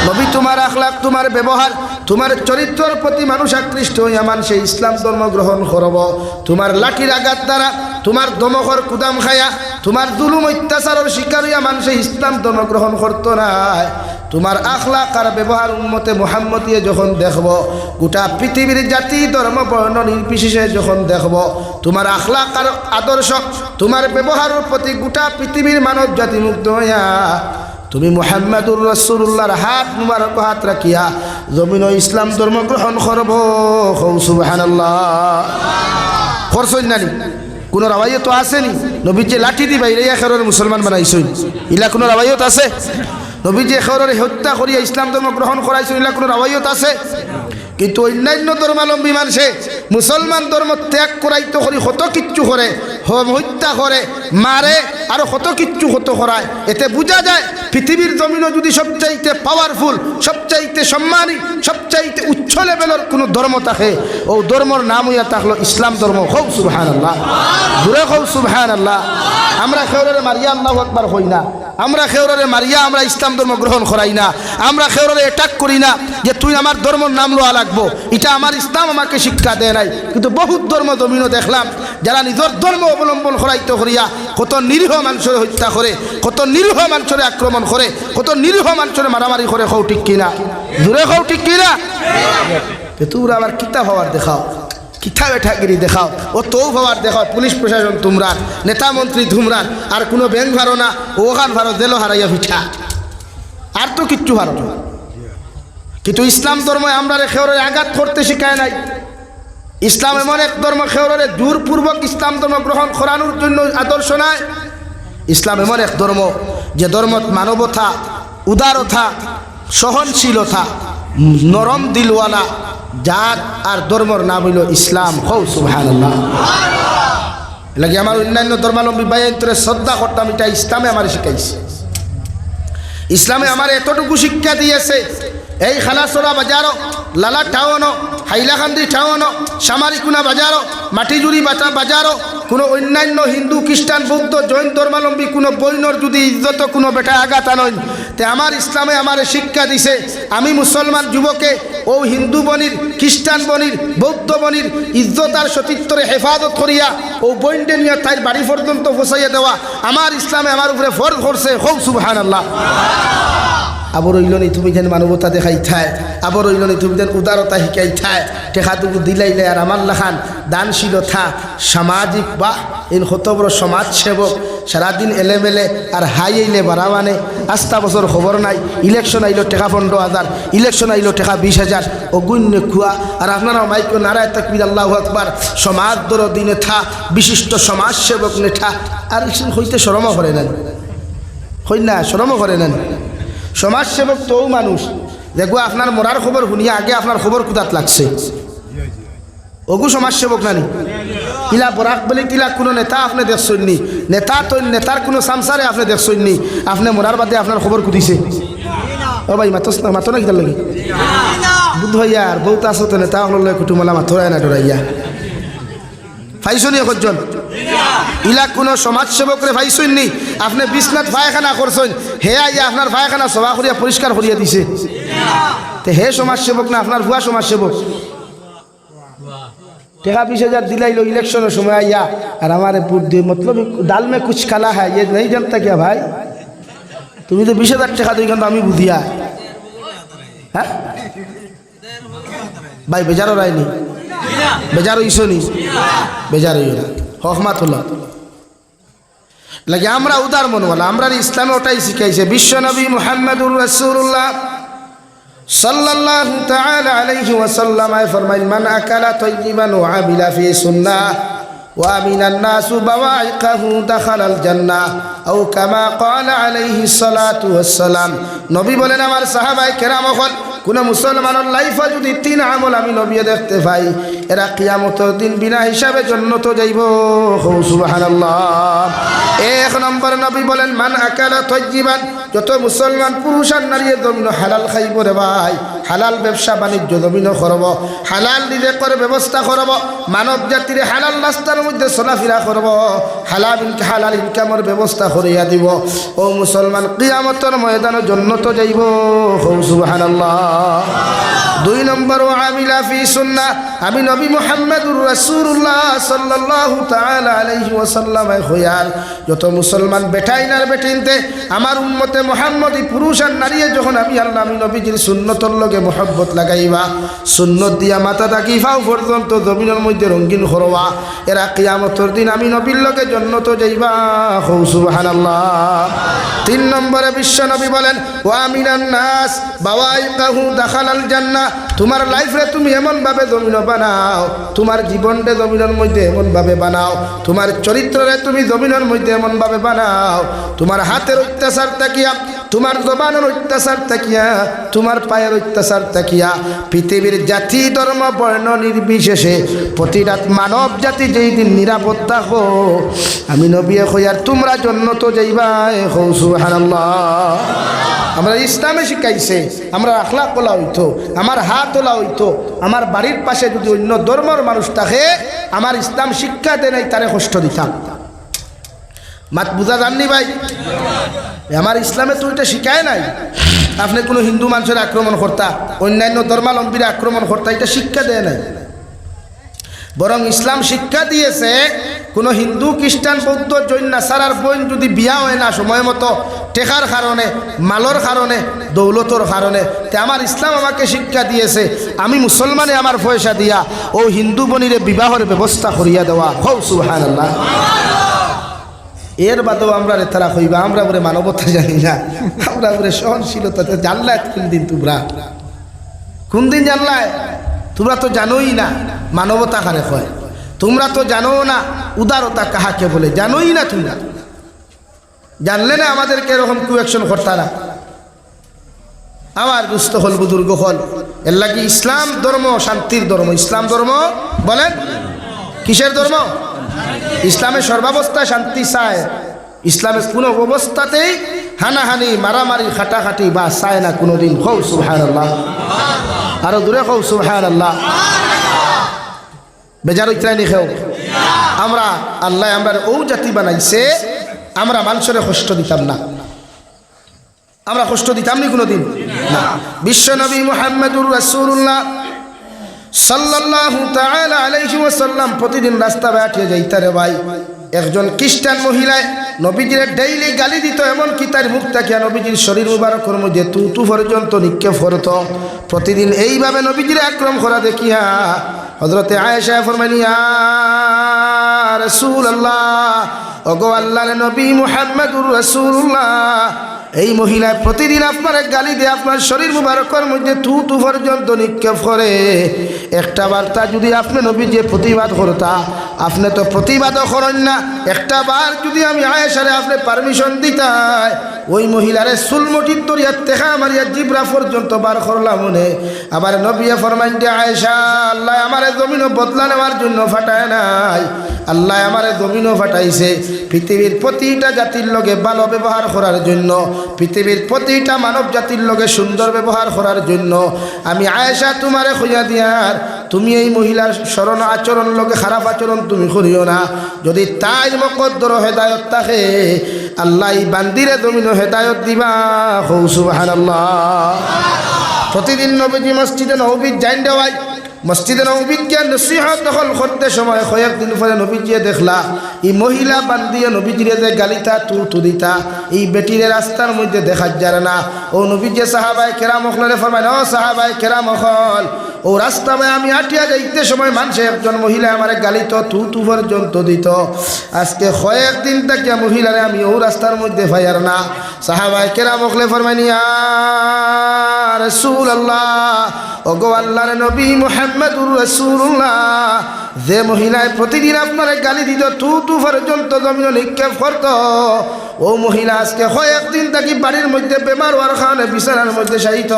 নবী তোমার আখলাক তোমার ব্যবহার তোমার চরিত্রের প্রতি মানুষ আকৃষ্ট হইয়া মানুষে ইসলাম ধর্ম গ্রহণ করব তোমার লাঠির আঘাত দ্বারা তোমার দমকর কুদাম খায়া তোমার জুলুম অত্যাচারের শিকার হইয়া মানুষে ইসলাম ধর্ম গ্রহণ করতো না তোমার আখলাক আর ব্যবহার উম্মতে মুহাম্মদিয়ে যখন দেখব গোটা পৃথিবীর জাতি ধর্ম বর্ণ নির্বিশেষে যখন দেখব তোমার আখলাক আর আদর্শ তোমার ব্যবহারের প্রতি গোটা পৃথিবীর মানব জাতি মুগ্ধ হইয়া তুমি মুহাম্মদুর রাসূলুল্লাহর হাত মুবারক হাত রাখিয়া জমিন ও ইসলাম ধর্ম গ্রহণ করব সুবহানাল্লাহ করছই নানি কোন রাওয়ায়ত আসেনি নবী যে লাঠি দি বাইরে এখরের মুসলমান বানাইছই ইলা কোন রাওয়ায়ত আছে নবী যে এখরের হত্যা করিয়া ইসলাম ধর্ম গ্রহণ করাইছই ইলা কোন রাওয়ায়ত আছে কিন্তু অন্যান্য ধর্মাবলম্বী মানুষে মুসলমান ধর্ম ত্যাগ করাইতে করি কত কিচ্ছু করে হত্যা করে মারে আর কত কিচ্ছু হতো করায় এতে বোঝা যায় পৃথিবীর জমিনও যদি সবচাইতে পাওয়ারফুল সবচাইতে সম্মানী সবচাইতে উচ্চ লেভেলের কোনো ধর্ম থাকে ও ধর্মর নাম হইয়া থাকলো ইসলাম ধর্ম খুব সুবহানাল্লাহ দূরে খুব সুবহানাল্লাহ আমরা খেউরে মারিয়া আল্লাহু আকবার হই না আমরা খেউরে মারিয়া আমরা ইসলাম ধর্ম গ্রহণ করাই না আমরা খেউরে অ্যাটাক করি না যে তুই আমার ধর্মর নাম লওয়া লাগবো এটা আমার ইসলাম আমাকে শিক্ষা দেয় নাই কিন্তু বহুত ধর্ম জমিনও দেখলাম যারা নিজের ধর্ম অবলম্বন করাইতে করিয়া কত নিরীহ মানুষের হত্যা করে কত নিরীহ মানুষের আক্রমণ করে কত নিরীহ মানুষের মারামারি করে খাও ঠিক কিনা দূরে খাও ঠিক কিনা তোমরা আবার কিতাব হওয়ার দেখাও কিতাব এঠাগিরি দেখাও ও তৌ হওয়ার দেখাও পুলিশ প্রশাসন তোমরা নেতা মন্ত্রী তোমরা আর কোনো ব্যাংক ভারো না ওখান ভারো জেলো হারাইয়া পিঠা আর তো কিচ্ছু ভারো না কিন্তু ইসলাম ধর্ম আমরা খেউরের আঘাত করতে শিখায় নাই ইসলাম এমন এক ধর্ম খেউরের জোরপূর্বক ইসলাম ধর্ম গ্রহণ করানোর জন্য আদর্শ নাই ইসলাম এমন এক ধর্ম যে ধর্মত মানবতা উদারতা, সহনশীলতা, নরম দিলওয়ালা জাত আর ধর্মর নাম হইল ইসলাম। হৌ সুবহানাল্লাহ। লাগে আমার অন্যান্য ধর্মাবলম্বী ভাইয়ের শ্রদ্ধা করতাম, এটা ইসলামে আমার শিখাইছে। ইসলামে আমার এতটুকু শিক্ষা দিয়েছে, এই খালাসোরা বাজারও, লালা টাউনও, হাইলাকান্দি টাউনও, সামারিকুনা বাজারও, মাটিজুরি বাজারও কোনো অন্যান্য হিন্দু, খ্রিস্টান, বৌদ্ধ, জৈন ধর্মাবলম্বী কোনো বৈনর যদি ইজ্জত কোনো বেটা আঘাত আনয়, তে আমার ইসলামে আমার শিক্ষা দিছে আমি মুসলমান যুবকে ও হিন্দু বনির, খ্রিস্টান বনির, বৌদ্ধ বনির ইজ্জত আর সতীত্বরে হেফাজত করিয়া ও বইনডে নিয়ে তাই বাড়ি পর্যন্ত পৌঁছাইয়া দেওয়া আমার ইসলামে আমার উপরে ফরজ করছে। খুব সুবহানাল্লাহ। আবার রইলনি তুমি যেন মানবতা দেখাই থায়, আবার রইলনি তুমি যেন উদারতা শিকাই থায়, টেকাটুকু দিলাইলে আর আমার লাখান দানশীলতা, সামাজিক বা ইন কত বড় সমাজসেবক সারাদিন এলেমেলে আর হাই এলে বাড়াবানে, আস্তা বছর খবর নাই, ইলেকশন আইলো টেকা 15,000, ইলেকশন আইলো টেকা 20,000, অগুণ্য খুয়া আর আপনারা মাইক নারায় তাকবীর আল্লাহু আকবার, সমাজ দরদি নেতা, বিশিষ্ট সমাজসেবক নেতা, আর হইতে শরমও করে নেন, হই না শরমও করে নেন। সমাজসেবক তো মানুষ দেখো আপনার মরার খবর শুনিয়া আগে আপনার খবর কুদাত লাগছে, ওগু সমাজসেবক নানি ইলা বরাক বলে তিলা কোনো নেতা আপনি দেখছেননি, নেতা তো নেতার কোনো সামসারে আপনি দেখছেননি, আপনি মরার বাদে আপনার খবর কুদিছে। ও ভাই মাতস না মাতো না কিতার লাগে বুধ ভাইয়া আর বহুত আছো তো নেতা হল কুটুমলা মাথরায় না ডরাইয়া ফাইসনি একজন ইলা কোনো সমাজসেবকরে ফাইসনি, আপনি বিছনাথ পায়খানা করছেন, হে আইয়া আপনার পায়খানা সভা করিয়া পরিষ্কার করিয়া দিছে, তে হে সমাজসেবক না আপনার ভুয়া সমাজসেবক? টেকা 20,000 দিলাইলো ইলেকশনের সময় আইয়া আর আমার মতলব ডাল মে কুছ খালা হ্যাঁ ये नहीं जानता क्या भाई, তুমি তো 20,000 টাকা দিই কিন্তু আমি বুঝিয়া হ্যাঁ ভাই বেজারও রায়নি, বেজারও ইসনি, বেজারও ইনা হকমাতুল্লাহ লাগে। আমরা উদার মনওয়ালা, আমরা ইসলামে ওটাই শিখাইছে। বিশ্বনবী মুহাম্মদুর রাসূলুল্লাহ সাল্লাল্লাহু তাআলা আলাইহি ওয়াসাল্লাম ফরমাইন মান আকালা তাইয়িবান ওয়া আমিলা ফি সুন্নাহ ওয়া আমিনান নাসু বাওয়াইকাহু দাখালাল জান্নাহ আও কামা ক্বালা আলাইহি সালাতু ওয়াসসালাম। নবী বলেন আমার সাহাবায়ে কেরাম হল কোন মুসলমানের লাইফে যদি 3 আমল আমি নবী দেখতে পাই, এরা কিয়ামতের দিন বিনা হিসাবে জান্নাতে যাইব। সুবহানাল্লাহ। 1 নম্বর নবী বলেন মান আকালা তাইয়িবান, যত মুসলমান পুরুষ আর নারী জমিন হালাল খাইব রে ভাই, হালাল ব্যবসা বাণিজ্য জমিন করব, হালাল রিজেকের ব্যবস্থা করব, মানব জাতির হালাল রাস্তার মধ্যে চলাফেরা করব, হালাল ইনকামের ব্যবস্থা করিয়া দিব। ও মুসলমান কিয়ামতের ময়দানে জান্নাতে যাইব। সুবহানাল্লাহ। 2 নম্বর আমিলা ফি সুন্নাহ, আমি নবী মুহাম্মদুর রাসূলুল্লাহ সাল্লাল্লাহু তাআলা আলাইহি ওয়াসাল্লাম হইয়াল যত মুসলমান বেটাইনার বেটিনতে আমার উম্মতে মুহাম্মদী পুরুষ আর নারী যখন আমি আল্লাহ আমি নবীজির সুন্নতর লগে মহব্বত লাগাইবা, সুন্নত দিয়া মাথা থাকি ফাও পর্যন্ত জমিনের মধ্যে রঙিন করবা, এরা কিয়ামতের দিন আমি নবীর লগে জান্নাতে যাইবা। সুবহানাল্লাহ। 3 নম্বরে বিশ্ব নবী বলেন ওয়া মিনান নাস বাওয়াইকাহু দাখালাল জান্নাহ, তোমার লাইফে তুমি এমন ভাবে জমিন বানাও, তোমার জীবনটা জমিনের মধ্যে এমন ভাবে বানাও, তোমার চরিত্ররে তুমি জমিনের মধ্যে এমন ভাবে বানাও, তোমার হাতের অত্যাচার তাকিয়া, তোমার জবানের অত্যাচার তাকিয়া, তোমার পায়ের অত্যাচার তাকিয়া পৃথিবীর জাতি ধর্ম বর্ণ নির্বিশেষে প্রতিটা মানব জাতি যেই দিন নিরাপদ থাকো আমি নবী কইয়ার তোমরা জান্নাতে যাইবা। সুবহানাল্লাহ। আমরা ইসলামে শিখাইছে আমরা আখলাক ওলা হইতো, আমার হাত ওলা হইতো, আমার বাড়ির পাশে যদি অন্য ধর্মের মানুষ থাকে আমার ইসলাম শিক্ষা দেয় নাই তারে কষ্ট দিতাম। মাত বুঝা জাননি ভাই, আমার ইসলামে তো এটা শিখায় নাই আপনি কোনো হিন্দু মানুষের আক্রমণ করতা, অন্যান্য ধর্মাবলম্বীর আক্রমণ করতা, এটা শিক্ষা দেয় নাই। বরং ইসলাম শিক্ষা দিয়েছে কোনো হিন্দু খ্রিস্টান বৌদ্ধ জৈন নাসারার বোন যদি বিয়া হয় না সময় মতো টেকার কারণে, মালর কারণে, দৌলতর কারণে, তে আমার ইসলাম আমাকে শিক্ষা দিয়েছে আমি মুসলমানে আমার পয়সা দিয়া ও হিন্দু বনিরে বিবাহের ব্যবস্থা করিয়া দেওয়া। সুবহানাল্লাহ। এর বাদেও আমরা তারা কইবা আমরা বলে মানবতা জানি না, আমরা বলে সহনশীলতাতে জানলায় কোন দিন তোমরা, কোন দিন জানলায় তোমরা তো জানোই না মানবতা কারে হয়, তোমরা তো জানো না উদারতা কাহাকে বলে, জানোই না তোমরা। জানলে না আমাদেরকে এরকম কুয়েকশন করতা না, আমার দুস্থ হল বুজুর্গ হল, এর লাগি ইসলাম ধর্ম শান্তির ধর্ম। ইসলাম ধর্ম বলেন কিসের ধর্ম? ইসলামে সর্বাবস্থায় শান্তি চায়। ইসলামে কোনো অবস্থাতেই হানাহানি মারামারি খাটাখাটি বা চায় না কোনোদিন। হৌ সুবহানাল্লাহ, আরো দূরে হৌ সুবহানাল্লাহ। বেজার ইত্রানি খেও আমরা আল্লাহ আমরা ও জাতি বানাইছে, আমরা মানুষের কষ্ট দিতাম না, আমরা কষ্ট দিতাম নি কোনোদিন না। বিশ্ব নবী মুহাম্মদুর রাসূলুল্লাহ সাল্লাল্লাহু তাআলা আলাইহি ওয়াসাল্লাম প্রতিদিন রাস্তা বাটিয়ে যাইতারে ভাই। একজন খ্রিস্টান মহিলায় নবীজির ডেইলি গালি দিত, এমন কি তার মুখ থেকে নবীজির শরীর মুবারকের মধ্যে তুতু পর্যন্ত নিক্ষেপ করত। প্রতিদিন এইভাবে নবীজির আক্রমণ করা দেখিয়া হযরতে আয়েশা ফরমাইলেন, ইয়া রাসূলুল্লাহ, ওগো আল্লাহর নবী মুহাম্মদুর রাসূলুল্লাহ, এই মহিলা প্রতিদিন আপনার গালি দিয়ে আপনার শরীর মুবারকের মধ্যে তুতু পর্যন্ত নিক্ষেপ করে। একটা বার্তা যদি আপনি নবীজি প্রতিবাদ করতা, আপনি তো প্রতিবাদও করেন না। একটা বার যদি আমি আয়েশারে আপনি পারমিশন দিতাই, ওই মহিলারে সুলমটির তরিয়া তেখা মারিয়া জিব্রা পর্যন্ত বার করলাম মনে। আবার নবী ফরমাইন যে আয়েশা, আল্লাহ আমারে জমিনও বদলা নেওয়ার জন্য ফাটায় নাই, আল্লাহ আমারে জমিনও ফাটাইছে পৃথিবীর প্রতিটা জাতির লগে ভালো ব্যবহার করার জন্য, পৃথিবীর প্রতিটা মানব জাতির লগে সুন্দর ব্যবহার করার জন্য। আমি আয়েশা তোমারে খুঁজা দিয়ার, তুমি এই মহিলার স্মরণ আচরণ লগে খারাপ আচরণ তুমি করিও না। যদি তাই মকদ্দর হেদায়ত থাকে, আল্লাহ এই বান্দিরে জমিনও হেদায়ত দিবা। হৌ সুবহানাল্লাহ। প্রতিদিন নবীজি মসজিদে নববী যাইন দেওয়াই, মসজিদে নববী গিয়া নসিহত দখল করতে সময় কয়েকদিন পরে নবীজিয়ে দেখলা এই মহিলা বান্দিয়ে নবীজিরে যে গালিতা তু দিতা, এই বেটিরে রাস্তার মধ্যে দেখা যায় না। ও নবীজি সাহাবায়ে কেরাম হলে ফরমাইন, ও সাহাবায়ে কেরাম হল, ও রাস্তায় আমি আটিয়া যাইতে সময় মানুষে একজন মহিলা আমার গালিত তু পর্যন্ত দিত। আজকে কয়েকদিন থেকে মহিলারে আমি ও রাস্তার মধ্যে ফাইয়ার না। সাহাবায়ে কেরাম হলে ফরমাইন, ইয়া রাসূলুল্লাহ, ওগো আল্লাহর নবী মুহাম্মদুর রাসূলুল্লাহ, যে মহিলায় প্রতিদিন আপনার গালি দিত তু পর্যন্ত জমিন নিক্ষেপ করত, ও মহিলা আজকে কয়েকদিন থাকি বাড়ির মধ্যে বেমার হওয়ার কারণে বিছানার মধ্যে শায়িত।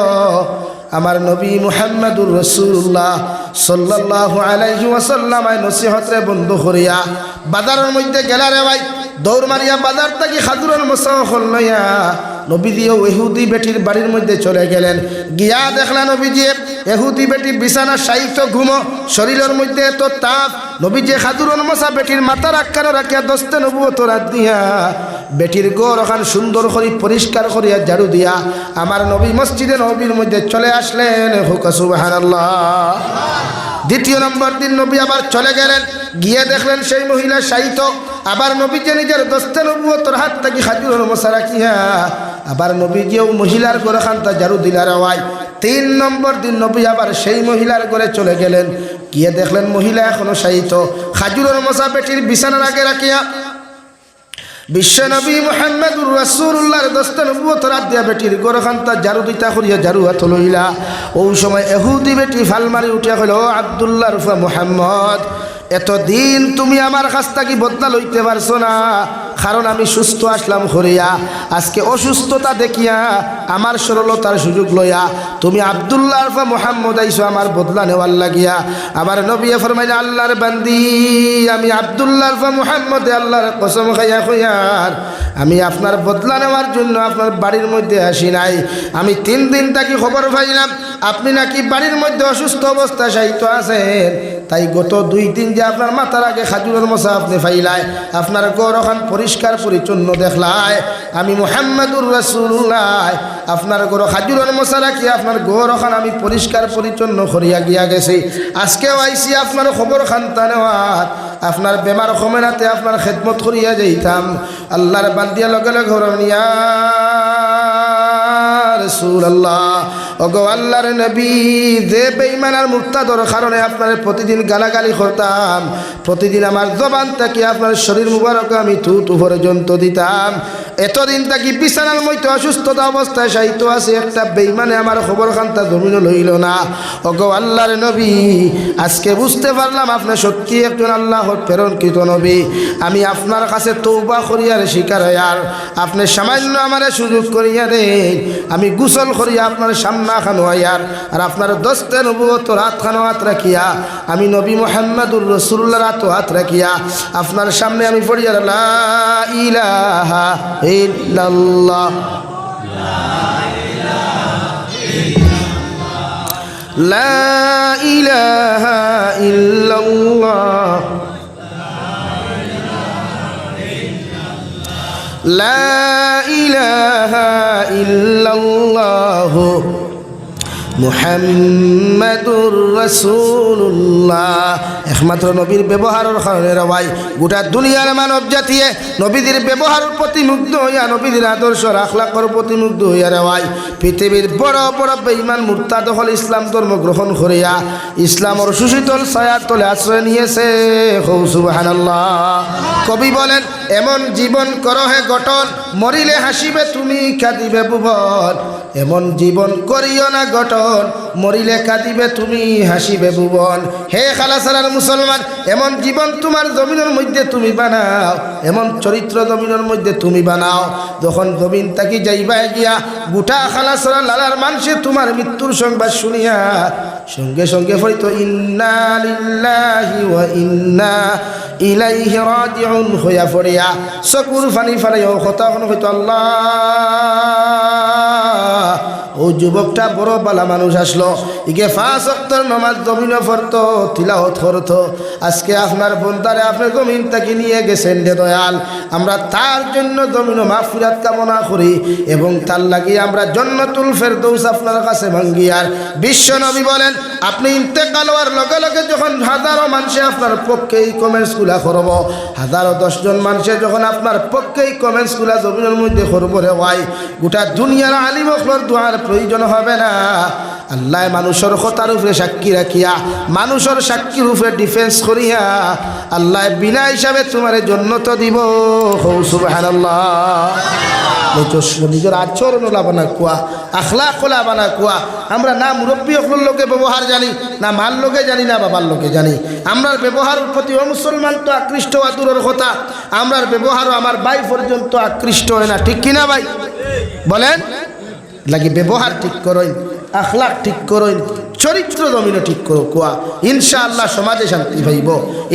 আমার নবী মুহাম্মদুর রাসূলুল্লাহ সাল্লাল্লাহু আলাইহি ওয়াসাল্লাম নসিহতরে বন্ধ করিয়া বাজারের মধ্যে গেলারে ভাই, দৌড় মারিয়া বাজার থেকে খাদুরের মোসাফল লইয়া নবীজিও ইহুদি বেটির বাড়ির মধ্যে চলে গেলেন। গিয়া দেখলা নবীজি ইহুদি বেটি বিছানা শায়িত ঘুমো, শরীরের মধ্যে এত তাপ। নবীজি খাদুরের মোসা বেটির মাথার আক্কারে রাখিয়া দস্তে নবুয়ত রাত দিয়া বেটির গোর ওখান সুন্দর করে পরিষ্কার করিয়া ঝাড়ু দিয়া আমার নবী মসজিদে নবীর মধ্যে চলে আসলেন। হুকা সুবহানাল্লাহ। দ্বিতীয় নম্বর দিন নবী আবার চলে গেলেন, গিয়ে দেখলেন সেই মহিলা শায়িত। আবার নবীজি নিজের দস্তে নবুয়তর হাত থেকে খাজুরের মোসা রাখিয়া আবার নবীজিও মহিলার ঘরে খান্তা ঝাড়ু দিলার আওয়াজ। 3 নম্বর দিন নবী আবার সেই মহিলার ঘরে চলে গেলেন, গিয়ে দেখলেন মহিলা এখনো শায়িত। খাজুরের মোসা বেটির বিছানার আগে রাখিয়া বিশ্ব নবী মুহাম্মদুর রাসূলুল্লাহর দস্তে নবুয়তর হাত দিয়া বেটির ঘরে খান্তা ঝাড়ু দিতা করিয়া ঝাড়ু হাত লইলা। ওই সময় ইহুদি বেটি ফালমারি উঠিয়া কইল, ও আব্দুল্লাহ রুফা মুহাম্মদ, এতদিন তুমি আমার কাছ থেকে বদলা লইতে পারছো না, কারণ আমি সুস্থ আসলাম করিয়া। আজকে অসুস্থতা দেখিয়া আমার সরলতার সুযোগ লইয়া তুমি আব্দুল্লাহ রুফা মুহাম্মদ আইছো আমার বদলা নেওয়ার লাগিয়া। আমার নবী ফরমাইলেন, আল্লাহর বান্দি, আমি আব্দুল্লাহ রুফা মুহাম্মদ আল্লাহর কসম খাইয়া কইয়ার, আমি আপনার বদলা নেওয়ার জন্য আপনার বাড়ির মধ্যে আসি নাই। আমি 3 দিন থাকি খবর পাইলাম আপনি নাকি বাড়ির মধ্যে অসুস্থ অবস্থায় শায়িত আছেন, তাই গত 2 দিন যে আপনার মাথার আগে খাজুরের মোসা আপনি ফাইলায়, আপনার ঘর ওখান পরিষ্কার পরিচ্ছন্ন দেখলায়, আমি মুহাম্মদুর রাসূলুল্লাহ আপনার ঘর খাজুরের মোসা রাখি আপনার ঘর ওখান আমি পরিষ্কার পরিচ্ছন্ন করিয়া গিয়া গেছি। আজকেও আইসি আপনার খবর খান্তা নেওয়ার, আপনার বেমার কমেনাতে আপনার খেদমত করিয়া যাইতাম। আল্লাহর বান্দিয়া লগে লগে ঘর নিয়া রাসূলুল্লাহ ওগো আল্লাহর নবী, যে বেঈমান আর মুরতাদর কারণে আপনার প্রতিদিন গালাগালি করতাম, প্রতিদিন আমার জবান থেকে আপনার শরীর মুবারক আমি থুতু পর্যন্ত দিতাম, এতদিন থাকি বিছানার মধ্যে অসুস্থতা অবস্থায় সাহিত্য আছে, একটা বেঈমানে আমার খবর খান্তা জমিনও লইল না। ওগো আল্লাহর নবী, আজকে বুঝতে পারলাম আপনি সত্যি একজন আল্লাহর প্রেরণকৃত নবী। আমি আপনার কাছে তওবা করিয়ার শিকার হইয়ার, আপনি সামান্য আমারে সুযোগ করিয়া দেন, আমি গোসল করিয়া আপনার সামনা খানো হইয়ার, আর আপনার দস্তে নবুয়ত রাত খানো হাত রাখিয়া, আমি নবী মুহাম্মদুর রাসূলুল্লাহ রাত হাত রাখিয়া আপনার সামনে আমি পড়িয়া লা ইলাহা ইল্লাল্লাহ লা ইলাহা ইল্লাল্লাহ লা ইলাহা ইল্লাল্লাহ মুহাম্মাদুর রাসূলুল্লাহ। একমাত্র নবীর ব্যবহারের কারণে রবাই গোটা দুনিয়ার মানব জাতিয়ে নবীদের ব্যবহারের প্রতি মুগ্ধ হইয়া, নবীদের আদর্শ আখলাকের প্রতি মুগ্ধ হইয়া রবাই পৃথিবীর বড় বড় বেঈমান মুরতাদ হল ইসলাম ধর্ম গ্রহণ করিয়া ইসলামের সুশীতল ছায়ার তলে আশ্রয় নিয়েছে। সুবহানাল্লাহ। কবি বলেন, এমন জীবন করো হে গঠন, মরিলে হাসিবে তুমি কাঁদিবে ভুবন। এমন জীবন করিও না গঠন, মরিলে কাঁদিবে তুমি হাসিবে ভুবন। হে খালাসারার মুসলমান, এমন জীবন তোমার জমিনের মধ্যে তুমি বানাও, এমন চরিত্র জমিনের মধ্যে তুমি বানাও, যখন জমিন তাকি যাইবা গিয়া গোটা খালাসারা লালার মানুষে তোমার মৃত্যুর সংবাদ শুনিয়া সঙ্গে সঙ্গে হয়তো ইন্না লিল্লাহি ওয়া ইন্না ইলাইহি রাজিউন হইয়া পড়িয়া চকুর ফানি ফালাইও কথা হয়তো আল্লাহ, ও যুবকটা বড় বালা মানুষ আসলো, ইকে 5 ওয়াক্তের নামাজ জমিন পড়তো, তিলাওয়াত করতো, আজকে আপনার বন্দারে আপনি জমিন থেকে নিয়ে গেছেন রে দয়াল। আমরা তার জন্য জমিন মাগফিরাত কামনা করি এবং তার লাগি আমরা জান্নাতুল ফেরদৌস আপনার কাছে ভাঙ্গি। আর বিশ্ব নবী বলেন, আপনি ইন্তেকাল হওয়ার লগে লগে যখন হাজারো মানুষে আপনার পক্ষে এই কমেন্টসগুলা করব, হাজারো 10 জন মানুষে যখন আপনার পক্ষে এই কমেন্টসগুলা জমিনের মধ্যে করব রে ভাই, গোটা দুনিয়ার আলিম ওখলর দোয়ার প্রয়োজন হবে না। আল্লাহ মানুষের কথার উপরে সাক্ষী রাখিয়া, মানুষের সাক্ষীর উপরে ডিফেন্স করিয়া আল্লাহ বিনা হিসাবে তোমার জান্নাত দিব। সুবহানাল্লাহ। নিজের আচরণ লাভানা কুয়া, আখলাক লাভানা কুয়া। আমরা না মুরব্বী অকল লোকে ব্যবহার জানি, না মাল লোকে জানি, না বাবার লোকে জানি। আমরার ব্যবহারের প্রতি মুসলমান তো আকৃষ্ট হওয়া দূরের কথা, আমরার ব্যবহারও আমার ভাই পর্যন্ত আকৃষ্ট হয় না। ঠিক কিনা ভাই বলেন? লাগি ব্যবহার ঠিক করইন, আখলাক ঠিক করইন, চরিত্র জমিনে ঠিক করো কুয়া, ইনশাআল্লাহ সমাজে শান্তি পাইব,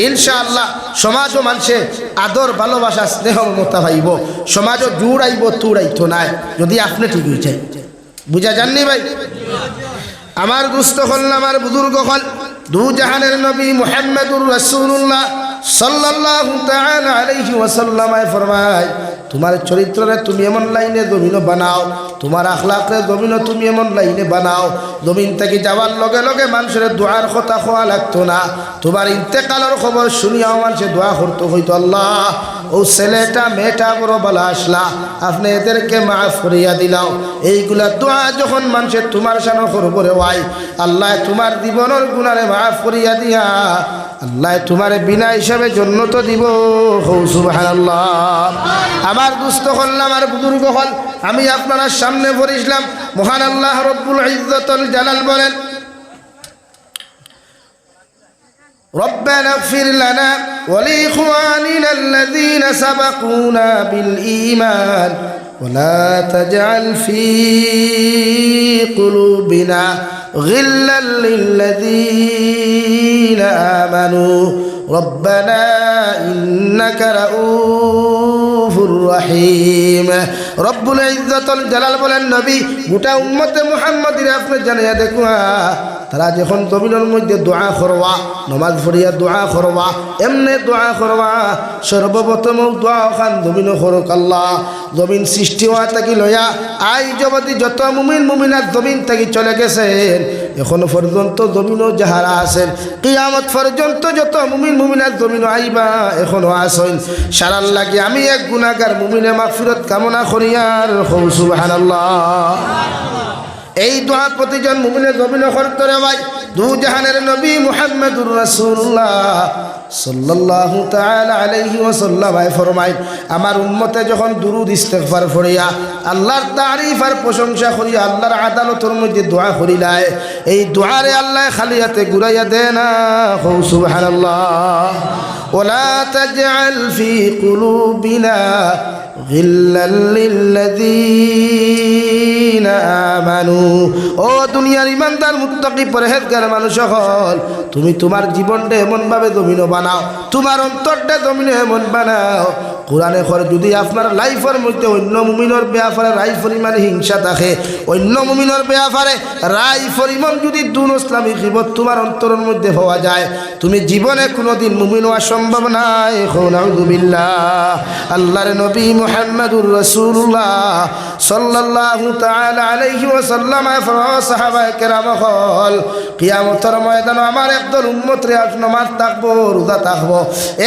ইনশাআল্লাহ সমাজও মানুষে আদর ভালোবাসা স্নেহ মমতা পাইব, সমাজও জুড়াইব তুড়াইতো নাই যদি আপনি ঠিক হয়ে যায়। বুঝা যাননি ভাই? আমার দুস্থ হল, আমার বুজুর্গ হল, দু জাহানের নবী মুহাম্মদুর রাসূলুল্লাহ সাল্লাল্লাহু তাআলা আলাইহি ওয়াসাল্লাম ফরমায়, তোমার চরিত্রে তুমি এমন লাইনে জমিন বানাও, তোমার আখলাকে জমিন তুমি এমন লাইনে বানাও, জমিন থেকে যাওয়ার লগে লগে মানুষের দোয়ার কথা খোয়া লাগতো না। তোমার ইন্তেকালের খবর শুনিয়াও মানুষের দোয়া করতো, হইতো আল্লাহ ও ছেলেটা মেয়েটা বড় বালা আসলা, আপনি এদেরকে মাফ করিয়া দিলাও। এইগুলা দোয়া যখন মানুষের তোমার সানো করবো রে ভাই, আল্লাহ তোমার জীবনের গুণারে মাফ করিয়া দিয়া আল্লাহ তোমারে বিনা হিসাবে জান্নাত দিব। সুবহানাল্লাহ। আমার দুস্থ হল, আমার বুজুর্গ হল, আমি আপনার সামনে পড়িলাম, মহান আল্লাহ রব্বুল ইজ্জতুল জালাল বলেন, ربنا اغفر لنا ولإخواننا الذين سبقونا بالإيمان ولا تجعل في قلوبنا غلا للذين آمنوا ربنا إنك رؤوف রহিম। রব্বুল ইজ্জতুল জালাল বলেন, নবী গোটা উম্মতে মুহাম্মাদির আপনি জানিয়া দেখুন, তারা যখন জমিনের মধ্যে দোয়া করবা, নমাজ পড়িয়া দোয়া করবা, এমনি দোয়া করবা, সর্বপ্রথম দোয়া খান জমিন করুক আল্লাহ। জমিন সৃষ্টি হওয়া থাকি লইয়া আই জগতি যত মুমিন মুমিনাত জমিন থাকি চলে গেছেন, এখনো পর্যন্ত জমিনও যাহারা আছেন, কিয়ামত পর্যন্ত যত মুমিন মুমিনাত জমিন আইবা এখনো আসেন, সারার লাগে আমি এক গুনাহগার মুমিনে মাগফিরাত কামনা করি আর সুবহানাল্লাহ। এই দোয়া প্রতিজন মুমিনের জমিনে করতে রে ভাই। দু জাহানের নবী মুহাম্মদুর রাসূলুল্লাহ সাল্লাল্লাহু তাআলা আলাইহি ওয়াসাল্লাম ফরমায়, আমার উম্মতে যখন দুরূদ ইস্তিগফার পড়িয়া আল্লাহর তারিফ আর প্রশংসা করিয়া আল্লাহর আদালতের মধ্যে দোয়া করিলায়, এই দোয়ারে আল্লাহ খালি হাতে ঘুরাইয়া দেয় না। সুবহানাল্লাহ। ওয়ালা তাজআল ফি কুলুবিনা গিল্লাল লিল্লাযীনা আমানু। ও দুনিয়ার ইমানদার মুত্তাকি পরহেজগার মানুষ হল, তুমি তোমার জীবনটা এমনভাবে জমিন বানাও, তোমার অন্তরটা জমিন এমন বানাও, কোরআনে করে যদি আপনার লাইফের মধ্যে অন্য মুমিনের ব্যাপারে রাই পরিমাণে হিংসা থাকে, অন্য মুমিনের ব্যাপারে রাই পরিমাণ যদি দুন ইসলামী গীবত তোমার অন্তরের মধ্যে হওয়া যায়, তুমি জীবনে কোনোদিন মুমিন হওয়া সম্ভব নাই। নাউযু বিল্লাহ। আল্লাহর নবী মুহাম্মদুর রাসূলুল্লাহ সাল্লাল্লাহু তাআলা আলাইহি ওয়াসাল্লাম সাহাবায়ে কেরাম হল, কিয়ামতের ময়দানে আমার একদল উম্মতরে নামাজ থাকবো, রোজা থাকবো,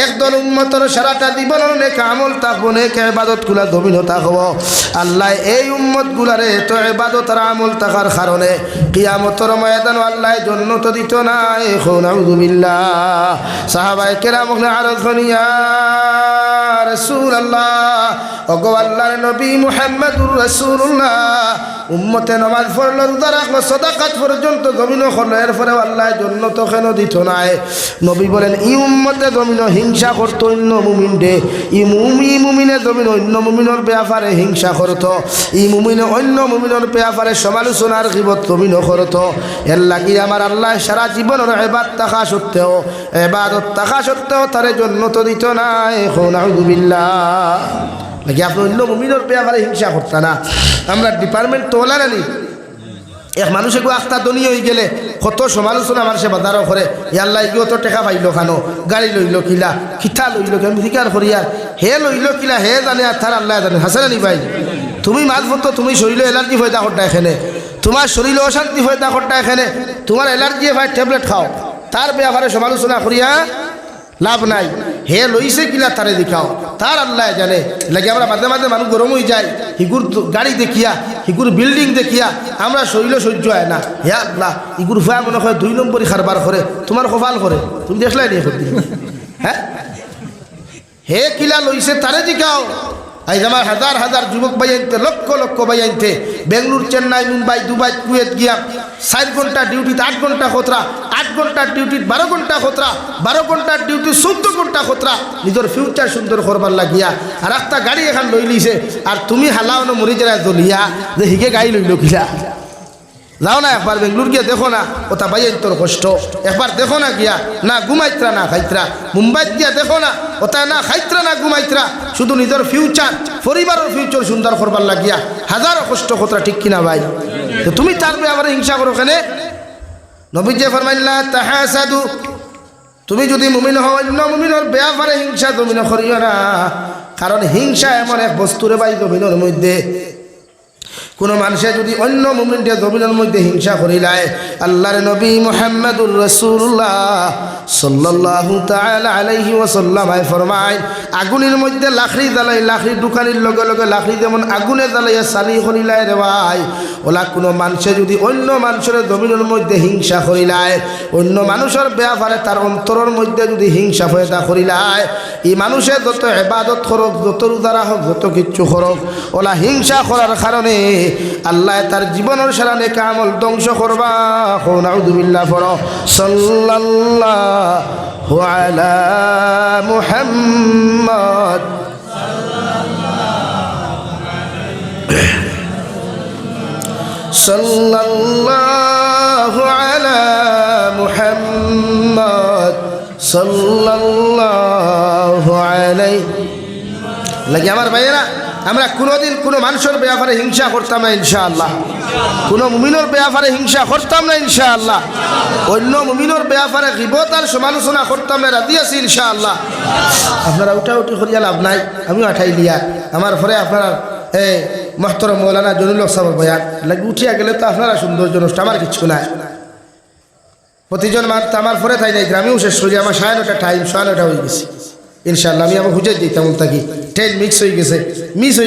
একদল উম্মতের সারাটা জীবনের নেক আমল থাকবো, নেক ইবাদতগুলা জমিনও থাকবো। আল্লাহ এই উম্মতগুলারে তো ইবাদত আর আমল থাকার কারণে কিয়ামতের ময়দানে আল্লাহ জান্নাত দিত না। নাউযু বিল্লাহ। সাহাবায়ে কেরাম আরজ করেন, ইয়া রাসূলুল্লাহ, ওগো আল্লাহর নবী মুহাম্মদুর রাসূলুল্লাহ, উম্মতে নামাজ পড়লো, রোজা রাখলো, সাদাকাত পর্যন্ত জমিন করলো, এরপরে আল্লাহ জান্নাত কেন দিত না? নবী বলেন, ই উম্মতে জমিন হিংসা করতো অন্য মুমিন দে, ই মুমিনে জমিন অন্য মুমিনের ব্যাপারে হিংসা করতো, ই মুমিনে অন্য মুমিনের ব্যাপারে সমালোচনার গীবত জমিন করতো। এর লাগি আমার আল্লাহ সারা জীবনের ইবাদত থাকা সত্ত্বেও তারে জান্নাত দিত না। নাউযু বিল্লাহ। নাকি আপনি অন্য মুমিনের ব্যাপারে হিংসা করতা না? আমরা ডিপার্টমেন্ট তোলা নানি এক মানুষ এগুলো আখতা ধনী হয়ে গেলে কত সমালোচনা আমার সে বাজারও করে, ইয়াল্লা এগুলো তো টেকা পাইল খানো, গাড়ি লইল কিলা, খিতা লইল, আমি স্বীকার করি আর হে লইল কিলা, হে জানে আর তার আল্লাহ জানে। হাসানা নি ভাই, তুমি মাঝপত্র তুমি শরীরে এলার্জি ফয়দা করতা এখানে, তোমার শরীরে অশান্তি ফয়দা করতা এখানে, তোমার এলার্জি ভাই ট্যাবলেট খাও, তার ব্যাপারে সমালোচনা করিয়া লাভ নাই। হে লইছে কিলা তারে দেখাও, তার আল্লাহ জানে। লাগে আমরা মাঝে মাঝে মানুষ গরম হয়ে যায়, হিগুর গাড়ি দেখিয়া, হিগুর বিল্ডিং দেখিয়া আমরা শরীর সহ্য হয় না। হে আল্লাহ, ইগুর ভয়া মনে হয় 2 নম্বরই খারবার করে, তোমার কপাল করে, তুমি দেখলাই নি? হ্যাঁ, হে কিলা লইছে তারে দেখাও। আজ আমার হাজার হাজার যুবক ভাই আনতে, লক্ষ লক্ষ ভাই আনতে, বেঙ্গলোর, চেন্নাই, মুম্বাই, দুবাই, কুয়েত গিয়া 4 ঘন্টা ডিউটিতে 8 ঘন্টা খতরা, 8 ঘন্টার ডিউটি 12 ঘন্টা খতরা, 12 ঘন্টার ডিউটি 14 ঘন্টা খতরা, নিজের ফিউচার সুন্দর করবার লাগিয়া আর একটা গাড়ি এখন লই লিছে। আর তুমি হালাও না মরি যারা দলিয়া যে হিগে গাড়ি লইল কিলা? যাও না একবার বেঙ্গলোর গিয়া দেখো না, ওটা ভাই তোর কষ্ট একবার দেখো না গিয়া, না ঘুমাইত্রা না খাইত্রা। মুম্বাইত গিয়া দেখো না, ওটা না খাইত্রা না ঘুমাইত্রা, শুধু নিজের ফিউচার, পরিবারের ফিউচার সুন্দর করবার লাগিয়া হাজারো কষ্ট খতরা, ঠিক কিনা ভাই? তো তুমি তার ব্যাপারে হিংসা করো কেন? নবী যে ফরমাইলা তাহাসাদু, তুমি যদি মুমিন হও অন্য মুমিনের ব্যাপারে হিংসা জমিন করিও না, কারণ হিংসা এমন এক বস্তুরে ভাই জমিনের মধ্যে কোনো মানুষে যদি অন্য মুমিনকে জমিনের মধ্যে হিংসা করিলায়, আল্লাহর নবী মুহাম্মদুর রাসূলুল্লাহ সাল্লাল্লাহু তাআলা আলাইহি ওয়াসাল্লাম ফরমায়, আগুনের মধ্যে লাকড়ি জ্বালাই, লাকড়ি দোকানের লগে লগে লাকড়ি যেমন আগুনে জ্বালাইয়া সালি করিলায় রে ভাই, ওলা কোনো মানুষে যদি অন্য মানুষের জমিনের মধ্যে হিংসা করিলায়, অন্য মানুষের ব্যাপারে তার অন্তরের মধ্যে যদি হিংসা ফয়দা করিলায়, এই মানুষে যত ইবাদত করুক, যত রোজা রাখুক, যত কিচ্ছু করুক, ওলা হিংসা করার কারণে আল্লাহ তার জীবনের সারা নেক আমল ধ্বংস করবা। নাউযু বিল্লাহ। পড়ো সাল্লাল্লাহু আলা মুহাম্মদ, সাল্লাল্লাহু আলা মুহাম্মদ, সাল্লাল্লাহু আলাইহি। লাগে আমার ভাইয়েরা, আমরা কোনোদিন কোনো মানুষের ব্যাপারে হিংসা করতাম না ইনশাআল্লাহ, কোনো মুমিনের ব্যাপারে হিংসা করতাম না ইনশাআল্লাহ, অন্য মুমিনের ব্যাপারে গীবত আর সমালোচনা করতাম না, রাজি আছি ইনশাআল্লাহ। আপনারা উঠাউঠি করিয়া লাভ নাই, আমিও আঠাই লিয়া আমার পরে আপনারা এই মোহতরম মৌলানা জলিল হক সাহেব বয়ান লাগে উঠিয়া গেলে তো আপনারা সৌন্দর্য নষ্ট, আমার কিছু নাই। প্রতিজন আমার পরে তাই নাই, গ্রামেও শেষ করি, আমার 9:30 টাইম, 9:30 হয়ে গেছে ইনশাআল্লাহ। আমি আমার হুজে দিই তেমন থাকি, ট্রেন মিস হয়ে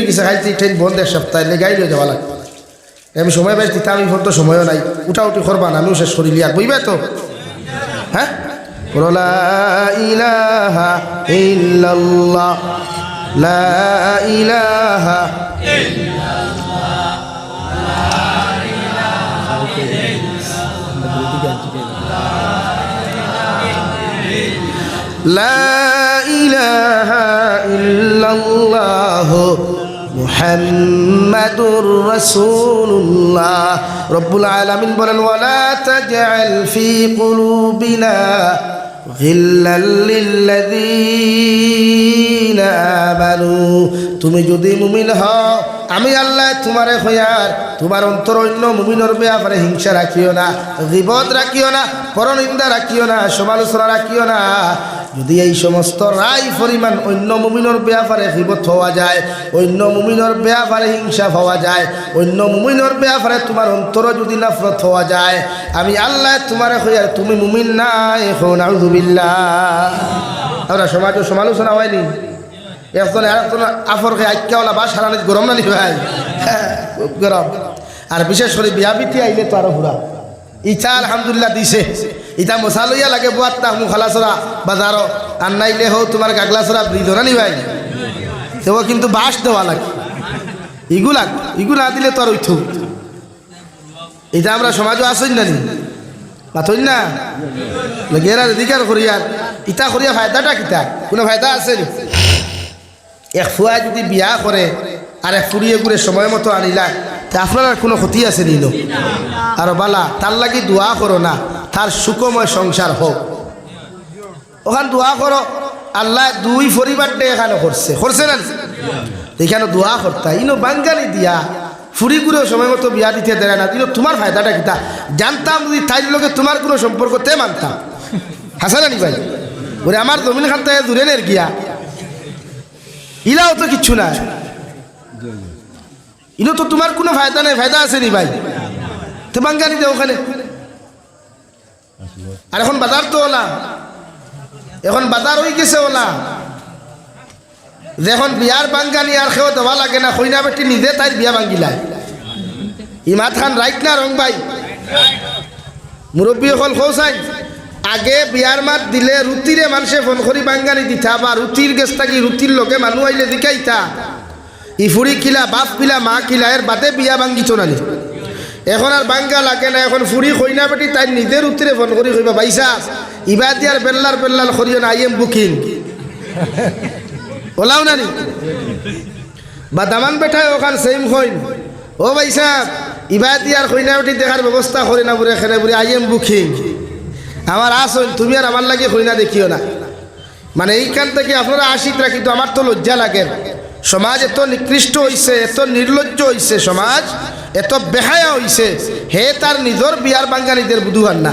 গেছে খাইতে, ট্রেন বন্ধ এক সপ্তাহে গাড়ি লয়ে যাওয়া লাগবে। আমি সময় পাই দিতাম, আমি তো সময়ও নাই, উঠাউঠি করবা না, আমিও শেষ করিলি আর বইবে তো। হ্যাঁ, লা ইলাহা ইল্লাল্লাহ, লা ইলাহা লা ইলাহা ইল্লাল্লাহ মুহাম্মাদুর রাসূলুল্লাহ। রব্বুল আলামিন বলেন, ওয়ালা তাজআল ফি কুলুবিনা গিল্লাল লিল্লাযীনা আমানু। তুমি যদি মুমিন হও, আমি আল্লাহ তোমারে হইয়ার তোমার অন্তর অন্য মুমিনের ব্যাপারে হিংসা রাখিও না, গীবত রাখিও না, পরনিন্দা রাখিও না, সমালোচনা রাখিও না। যদি এই সমস্ত রায় পরিমাণ অন্য মুমিনের ব্যাপারে গীবত হওয়া যায়, অন্য মুমিনের ব্যাপারে হিংসা হওয়া যায়, অন্য মুমিনের ব্যাপারে তোমার অন্তর যদি নফরত হওয়া যায়, আমি আল্লাহ তোমারে হইয়ার তুমি মুমিন না। এখন আউযুবিল্লাহ। আমরা সমাজে সমালোচনা হয়নি, একজন আরেকজন আফরকে আইক্যাওয়ালা বা সারা গরম না নি ভাই, খুব গরম। আর বিশেষ করে বিয়া বিটি আইলে তো আরো ঘুরা ইচ্ছা আলহামদুলিল্লাহ দিছে, ইটা মশা লইয়া লাগে বুয়ার তা মুখালাচরা বাজারও, আর নাইলে হো তোমার গাগলাচরা ব্রিজ না নি ভাই, তো কিন্তু বাস দেওয়া লাগে, ইগুলা দিলে তো আর উঠু। এটা আমরা সমাজও আসইন না নি মাথইন না গেরার অধিকার করিয়ার ইটা করিয়া ফায়দাটা কিতা, কোনো ফায়দা আছে নি? এক ফুয়া যদি বিয়া করে আর এক ফুরিয়ে ঘুরে সময় মতো আনিলা, তা আপনার আর কোনো ক্ষতি আছে নিল? আর বালা তার লাগি দোয়া করো না, তার সুখময় সংসার হোক, ওখান দোয়া করো। আল্লাহ দুই পরিবারটা এখানে করছে না, এখানে দোয়া করতা ইনো বাঙ্গালি দিয়া ফুরি ঘুরেও সময় মতো বিয়া দিতে দেয় না, কিন্তু তোমার ফায়দাটা কিতা জানতাম, যদি তাই লোকে তোমার কোনো সম্পর্ক তে মানতাম। হাসান আনি ভাই ওরে আমার জমিন খান থেকে দূরে নের গিয়া ইলাও তো কিচ্ছু না, ইনো তো তোমার কোনো ফায়দা নেই, ফায়দা আছে নি ভাই? তো বাঙ্গালি দে ওখানে। আর এখন বাজার তো ওলা, এখন বাজার হয়ে গেছে ওলা, যখন বিয়ার বাঙ্গানি আর খেয়েও দেওয়া লাগে না, কইনা বেটি নিজে তাই বিয়া ভাঙ্গিলায়। ইমাত খান রাইট না রং ভাই? মুরব্বী হল খোসাই আগে বিয়ার মাত দিলে রুটিরে মানুষে ফোন করি বাঙ্গানি দিতা, বা রুটির গেছ থাকি রুটির লোকে মানুষ আইলে দিকাইতা ইফুরি কিলা বাপ কিলা মা কিলা, এর বাদে বিয়া ভাঙ্গিত নানি। এখন আর বাঙ্গা লাগে না, এখন ফুরি কইনা বেটি তাই নিজে রুটিরে ফোন করি কইবা, বাইসা ইবা দিয়ার বেল্লার করিও না, আই এম বুকিং ওলাও নানি। বা দামান বেঠায় ওখান সেম কইন, ও বাইসা ইবা দিয়ার কইনা বেটি দেখার ব্যবস্থা করি না বুড়ে খেলে বুড়ে, আই এম বুকিং আমার আসল, তুমি আর আমার লাগে কইনা দেখিও না। মানে এইখান থেকে আপনারা আশিক রাখি, তো আমার তো লজ্জা লাগে। সমাজ এত নিকৃষ্ট হইছে, এত নির্লজ্জ হইছে, সমাজ এত বেহায়া হইছে, হে তার নিজের বিয়ার বাঙ্গানিদের বুধুয়ার না।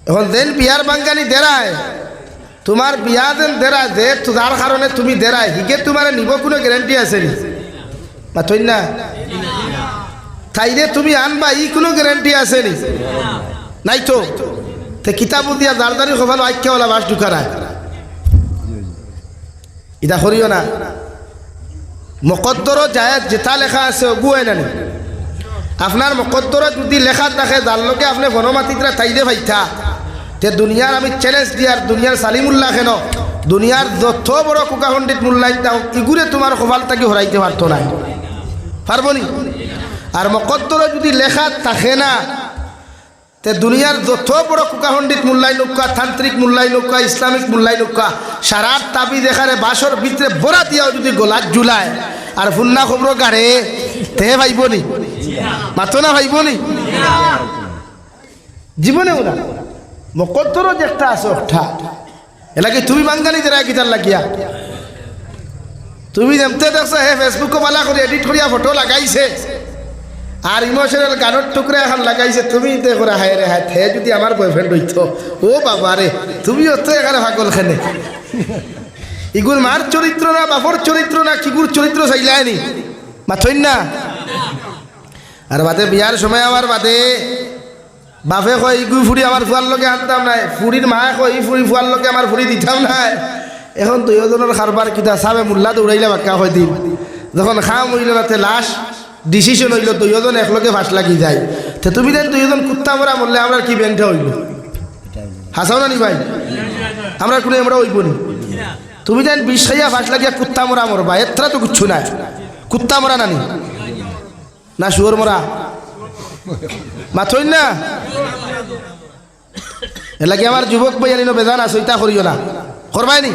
এখন দেন বিয়ার বাঙ্গানি দেরায়, তোমার বিয়া দেন দেরায় দে, যার কারণে তুমি দেরায় হিগে তোমার নিব কোনো গ্যারান্টি আছে নি? পাতই না তাইলে তুমি আনবা ই কোনো গ্যারান্টি আছে নি? নাই তো। কিতাব দিয়া দারদারি খোফালো আইক্যাওয়ালা বাস ঢুকারায়, ইটা করিও না। মকদ্দর যায় যেটা লেখা আছে অগুয়াই নানি, আপনার মকদ্দর যদি লেখা থাকে যার লোকে আপনি বনমাতিরা তাইলে ভাইতা, তে দুনিয়ার আমি চ্যালেঞ্জ দিয়ার দুনিয়ার সালিমুল্লাহ কেন দুনিয়ার যত বড় কুকা পণ্ডিত মূল্যায়ন দাও, ইগুরে তোমার কপাল তাকে হরাইতে পারতো না, পারবো নি? আর মকদ্দর যদি লেখা থাকে না, তে দুনিয়ার যত বড় কুকা পণ্ডিত মূল্যায়ন নৌকা, তান্ত্রিক মূল্যায়ন নৌকা, ইসলামিক মূল্যায়ন নৌকা, সারার তাবি দেখারে বাসর ভিতরে বড়া দিয়াও যদি গোলাত জুলায় আর ফুন্না খবর গাড়ে, তে ভাইব নি? মাতো না ভাইব নি? জীবনেও না। মকদ্দরও যে একটা আছে ওঠা এলাকে তুমি বাঙ্গালি দেরা গিটার লাগিয়া তুমি যেমতে দেখছো হে ফেসবুকও বালা করে এডিট করিয়া ফটো লাগাইছে আর ইমোশনাল গানের টুকরা এখন লাগাইছে, তুমি দেখো হায় রে হায়, হে যদি আমার বয়ফ্রেন্ড হইতো, ও বাবা রে তুমিও তো এখানে পাগল খানে। ইগুর মার চরিত্র না বাপর চরিত্র না কিগুর চরিত্র চাইলায়নি মাথইন না। আর বাদে বিয়ার সময় আমার বাদে বাপে কয় ইগু ফুড়ি আমার ফুয়ার লোকে আনতাম নাই, ফুড়ির মায়ে কয় ই ফুড়ি ফুয়ার লোকে আমার ফুড়ি দিতাম নাই। এখন দুইজনের কারবার কিতা সাবে মোল্লা দৌড়াইলে বাক্কা হয় দিন, যখন খাম হইল নাতে লাশ ডিসিশন হইল দুইজন একলগে ফাঁস লাগি যায়, তো তুমি দেন দুইজন কুত্তা মরা মরলে আমরা কি ব্যাংকটা হইল? হাসাও না নি ভাই, আমরা কোনো আমরা হইব নি? তুমি দেন বিষ খাইয়া ফাঁস লাগিয়া কুত্তা মরা মরবা, এতটা তো কিচ্ছু নাই। কুত্তা মরা নানি না শুয়োর মরা মাথই না। এর লাগে আমার যুবক ভাই আনিনো বেজান আছে, ওইটা করিও না, করবাই নি।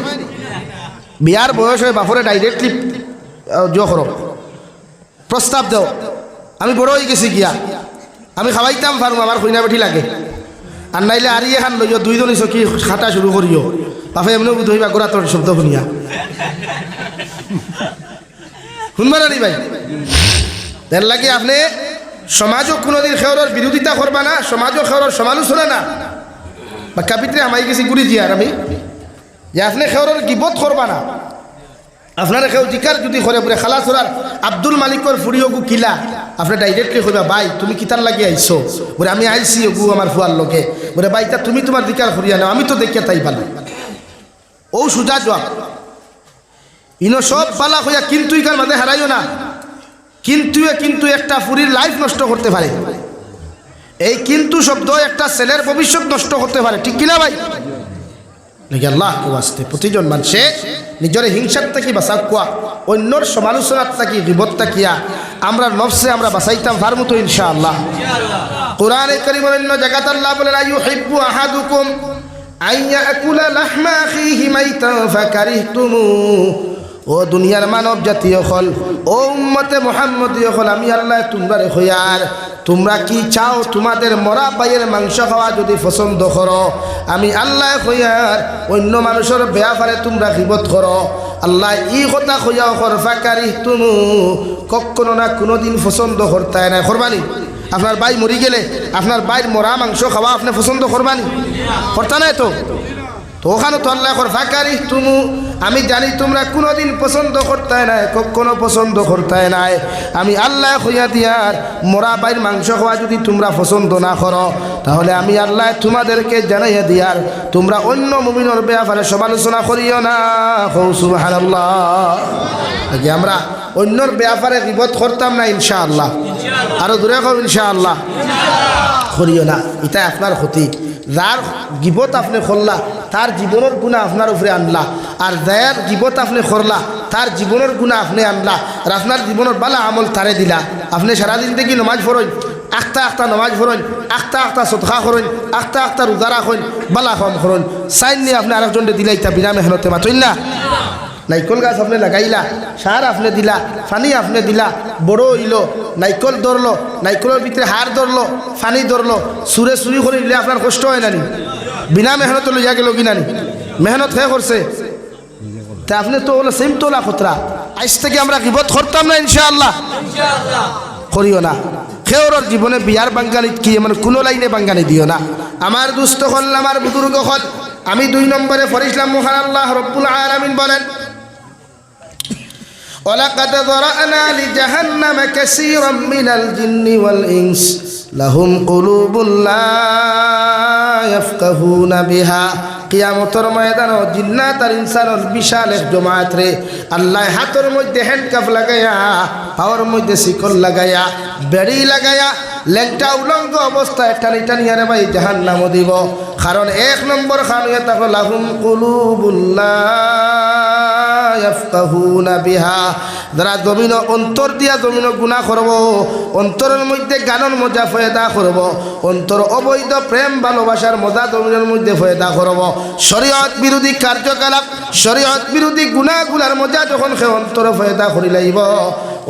বিয়ার বয়স হয়ে বাপরে ডাইরেক্টলি জো করো, প্রস্তাব দাও, আমি বড় হয়ে গেছি গিয়া, আমি খাওয়াইতাম পারবো, আমার কইনা বেঠি লাগে, আর নাইলে আর ইয়ে খান লইও দুইজনই চকি খাটা শুরু করিও। বাপে এমনি ধরিবা গোড়া তোর শব্দ শুনিয়া শুনবা না নি ভাই? এর লাগে আপনি সমাজও কোনোদিন খেওরের বিরোধিতা করবা না, সমাজও খেওরের সমালোচনা না। বা কাপিত্রে আমাই গেছি গুড়ি জিয়ার আমি যে আপনি খেওরের গিবত করবা না। আপনার কেউ জিকার যদি করে পরে খালাসরার আব্দুল মালিকর ফুরিও গু কিলা, আপনি ডাইরেক্টলি কইবা ভাই তুমি কিতার লাগে আইছো? বলে আমি আইছি গু আমার ফুয়ার লোকে। বলে ভাই তা তুমি তোমার জিকার ফুরিয়া নাও, আমি তো দেখিয়া তাই পালো। ও সুজা জবাব ইনো সব পালা হইয়া কিন্তু ইকার মাঝে হারাইও না। কিন্তু একটা ফুরির লাইফ নষ্ট করতে পারে। এই কিন্তু শব্দ একটা ছেলের ভবিষ্যৎ নষ্ট করতে পারে, ঠিক কিনা ভাই? নাকি আল্লাহ ওয়াস্তে প্রতিজন মানুষে নিজের হিংসার থেকে বাঁচা কোয়া, অন্যর সমালোচনার থাকি গিবত থাকিয়া আমরা নফসে আমরা বাঁচাইতাম পারবো তো ইনশাআল্লাহ। কোরআনে কারীমের অন্য জায়গাতে আল্লাহ বলেন আইয়ুহিব্বু আহাদুকুম আইয়াকুলা লাহমা আখিহি মাইতান ফাকারিহতুমু। ও দুনিয়ার মানব জাতীয় হল, ও উম্মতে মুহাম্মদীয় হল, আমি আল্লাহ তোমরা হইয়ার তোমরা কি চাও? তোমাদের মরা ভাইয়ের মাংস খাওয়া যদি পছন্দ করো, আমি আল্লাহ হইয়ার অন্য মানুষের ব্যাপারে তোমরা গীবত করো। আল্লাহ ই কথা হইয়াও করফাকারি তুমু, কখনো না কোনোদিন পছন্দ করতায় না। করবানি? আপনার ভাই মরি গেলে আপনার ভাইয়ের মরা মাংস খাওয়া আপনি পছন্দ করবানি? করতা নাই তো? তো ওখানে তো আল্লাহ করফাকারি তুমু, আমি জানি তোমরা কোনোদিন পছন্দ করতে নাই, কখনো পছন্দ করতে নাই। আমি আল্লাহ হইয়া দিয়ার মরা বাইর মাংস খাওয়া যদি তোমরা পছন্দ না করো, তাহলে আমি আল্লাহ তোমাদেরকে জানাইয়া দিয়ার তোমরা অন্য মুমিনের ব্যাপারে সমালোচনা করিও না। সুবহানাল্লাহ। আমরা অন্যর ব্যাপারে গীবত করতাম না ইনশাআল্লাহ। আরো দূরে কম ইনশাআল্লাহ করিও না, এটা আপনার ক্ষতি। যার গীবত আপনি করলা তার জীবনের গুণা আপনার উপরে আনলা, আর যার গীবত আপনি করলা তার জীবনের গুণা আপনি আনলা, আর আপনার জীবনের বালা আমল তারে দিলা। আপনি সারাদিন থেকে নমাজ পড়েন, আখতা নমাজ পড়েন, আখতা সদকা করেন, আখতা রোজা রাখেন, বালা কম করেন, সাইন নিয়ে আপনি আরেকজনকে দিলা, ইটা বিনা মেহনতে মাতইন না। নাইকল গাছ আপনি লাগাইলা, সার আপনি দিলা, ফানি আপনি দিলা, বড় হইল, নাইকল ধরলো, নাইকলের ভিতরে হার ধরলো, ফানি ধরলো, সুরে চুরি করে দিলে আপনার কষ্ট হয় নানি? বিনা মেহনত লইয়া গেল কি নানি? মেহনত হে করছে, তা আপনি তো ওলা সেম তোলা খতরা। আজ থেকে আমরা গীবত করতাম না ইনশাআল্লাহ, করিও না। খেওরর জীবনে বিয়ার বাঙ্গালিত কি মানে কোনো লাইনে বাঙ্গালি দিও না। আমার দুস্থ হল, আমার বুজুর্গ হল, আমি 2 নম্বরে পড়িছিলাম মহান আল্লাহ রব্বুল আলামিন বলেন ওয়ালাকাদ যারানা লিজাহান্নাম কাসীরাম মিনাল জিন্নি ওয়াল ইনস লাহুম কুলুবুন লা ইয়াফকাহুনা বিহা। কিয়ামতের ময়দানে জিন্নাত আর ইনসানের বিশাল এক জমায়েত রে আল্লাহ হাতের মধ্যে হ্যান্ডকাফ লাগাইয়া, পাওয়ার মধ্যে শিকল লাগাইয়া, বেড়ি লাগাইয়া, লেংটা উলঙ্গ অবস্থায় টানিয়া রে ভাই জাহান্নামে দিব। কারণ 1 নম্বর খানুয়ে তাকো লাহুম কুলুবুন লা ইয়াফকাহুনা বিহা। যারা জমিন অন্তর দিয়া জমিন গুনাহ করব, অন্তরের মধ্যে গানের মজা ফয়দা করব, অন্তর অবৈধ প্রেম ভালোবাসার মজা জমিনের মধ্যে ফয়দা করব, শরীয়ত বিরোধী কার্যকলাপ, শরীয়ত বিরোধী গুনাহগুলার মজা যখন সে অন্তর ফয়দা করি লাইব,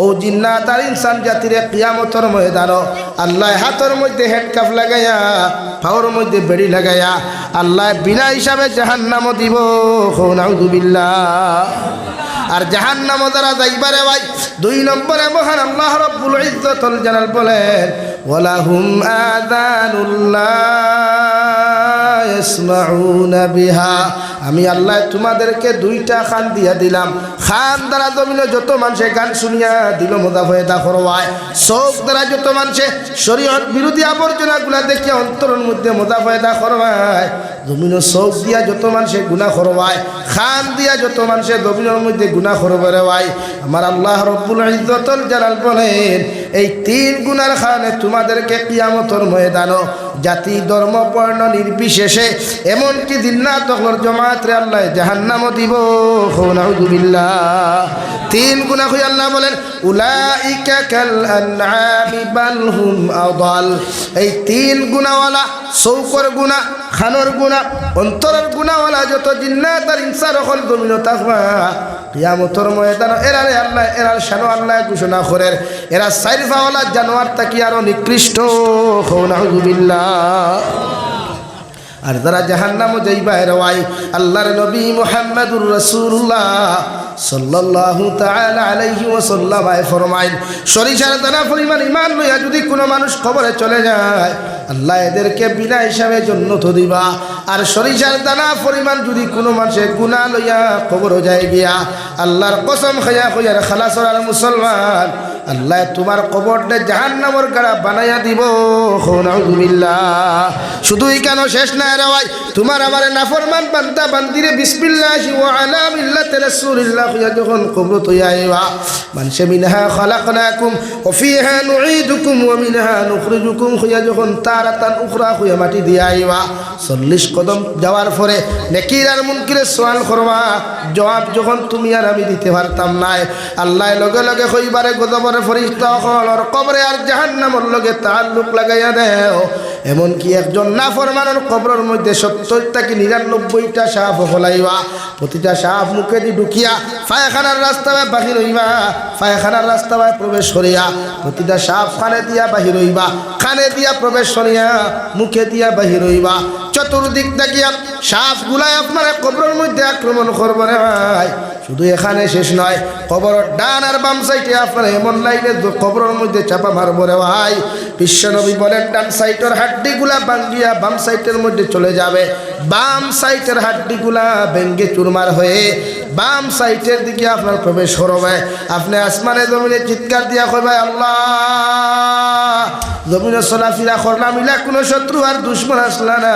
ও জিন্নাত আর ইনসান জাতিরে কিয়ামতের ময়দান আল্লাহ হাতের মধ্যে হ্যান্ডকাফ লাগাইয়া, পাওয়ার মধ্যে বেড়ি লাগাইয়া আল্লাহ বিনা হিসাবে জাহান্নাম দিব। নাউযুবিল্লাহ। আর জাহান্নাম যারা যাইবারে ভাই 2 নম্বরে মহান আল্লাহ রব্বুল ইজ্জতুল জালাল বলেন ওয়ালাহুম আযানুল্লাহ يسمعون بها আমি আল্লাহ তোমাদেরকে দুইটা খান দিয়া দিলাম খান দ্বারা জমিনে যত মানুষে গান শুনিয়া দিল মুদাফায়দা করবায় চোখ দ্বারা যত মানুষে শরীয়ত বিরোধী আবর্জনাগুলা দেখে অন্তরের মধ্যে মুদাফায়দা করবায় জমিনে চোখ দিয়া যত মানুষে গুনাহ করবায় খান দিয়া যত মানুষে জমিনের মধ্যে গুনাহ করবে রে ভাই আমার আল্লাহ রব্বুল ইজ্জতুল জালাল বলেন এই তিন গুনার কারণে তোমাদেরকে কিয়ামতের ময়দানে জাতি ধর্ম বর্ণ নির্বিশেষে এমনকি জিন্নাত ওয়াল জামাআতরে আল্লাহ জাহান্নামও দিব নাউযুবিল্লাহ তিন গুনাহ হই আল্লাহ বলেন উলাইকা কাল আনআমি বাল হুম আদাল এই তিন গুনাহওয়ালা চৌকর গুনাহ খানোর গুনাহ অন্তরের গুনাহওয়ালা যত জিন্নাত আর ইনসান হল জমিনে থাকবা কিয়ামতের ময়দানে এরারে আল্লাহ এরার শান আল্লাহ ঘোষণা করেন এরা সাইরফাওয়ালা জানোয়ার তাকি আরো নিকৃষ্ট নাউযুবিল্লাহ আর যারা জাহান্নামে যাইবা এর ওয়াই আল্লাহর নবী মুহাম্মদুর রাসূলুল্লাহ সাল্লাল্লাহু তাআলা আলাইহি ওয়াসাল্লাম ফরমাইন সরিষার দানা পরিমাণ ঈমান লইয়া যদি কোনো মানুষ কবরে চলে যায় আল্লাহ এদেরকে বিনা হিসাবে জান্নাত দিবা আর সরিষার দানা পরিমাণ যদি কোনো মানুষের গুনাহ লইয়া কবরে যায় গিয়া আল্লাহর কসম খায়া কইয়ার খালাস আর মুসলমান আল্লাহ তোমার কবরটা জাহান্নামের গাড়া বানাইয়া দিব নাউযুবিল্লাহ শুধুই কেন শেষ না রে ভাই তোমার আমার নাফরমান বান্দা বান্দিরে বিসমিল্লাহি ওয়া আলা মিল্লাতি রাসূলিল্লাহ যখন কবর তৈয়া আইবা মানশা মিনহা খালাকনাকুম ওয়া ফিহা নুঈদুকুম ওয়া মিনহা নুখরিজুকুম খুয়া যখন তারাতান উখরা খুয়া মাটি দিয়া আইবা 40 কদম যাওয়ার পরে নেকির আর মুনকিরের সওয়াল করবা জবাব যখন তুমি আর আমি দিতে পারতাম না আল্লাহ লগে লগে কইবারে গজব ফরিস্তা হল আর কবরে আর জাহান্নামের লগে তাআল্লুক লাগাইয়া দেও এমন কি একজন নাফরমানের কবরের মধ্যে 70টা কি 99টা সাপ ফলাইবা প্রতিটা সাপ মুখে দি ঢুকিয়া পায়খানার রাস্তায় বাহির হইবা পায়খানার রাস্তায় প্রবেশ করিয়া প্রতিটা সাপ কানে দিয়া বাহির হইবা কানে দিয়া প্রবেশ করিয়া মুখে দিয়া বাহির হইবা চতুর্দিক দেখিয়া সাপগুলাই আপনার কবরের মধ্যে আক্রমণ করবে রে ভাই শুধু এখানে শেষ নয় কবরের ডান আর বাম সাইডে আপনার এমন লাইনে কবরের মধ্যে চাপা মারবো রে ভাই বিশ্বনবী বলেন ডান সাইডের হাড্ডিগুলা ভাঙ্গিয়া বাম সাইডের মধ্যে চলে যাবে বাম সাইডের হাড্ডিগুলা ভেঙ্গে চুরমার হয়ে বাম সাইডের দিকে আপনার প্রবেশ করবে আপনি আসমানে জমিনে চিৎকার দিয়া কইবে আল্লাহ জমিনে চলাফেরা করলাম মিলা কোনো শত্রু আর দুশ্মন আসলা না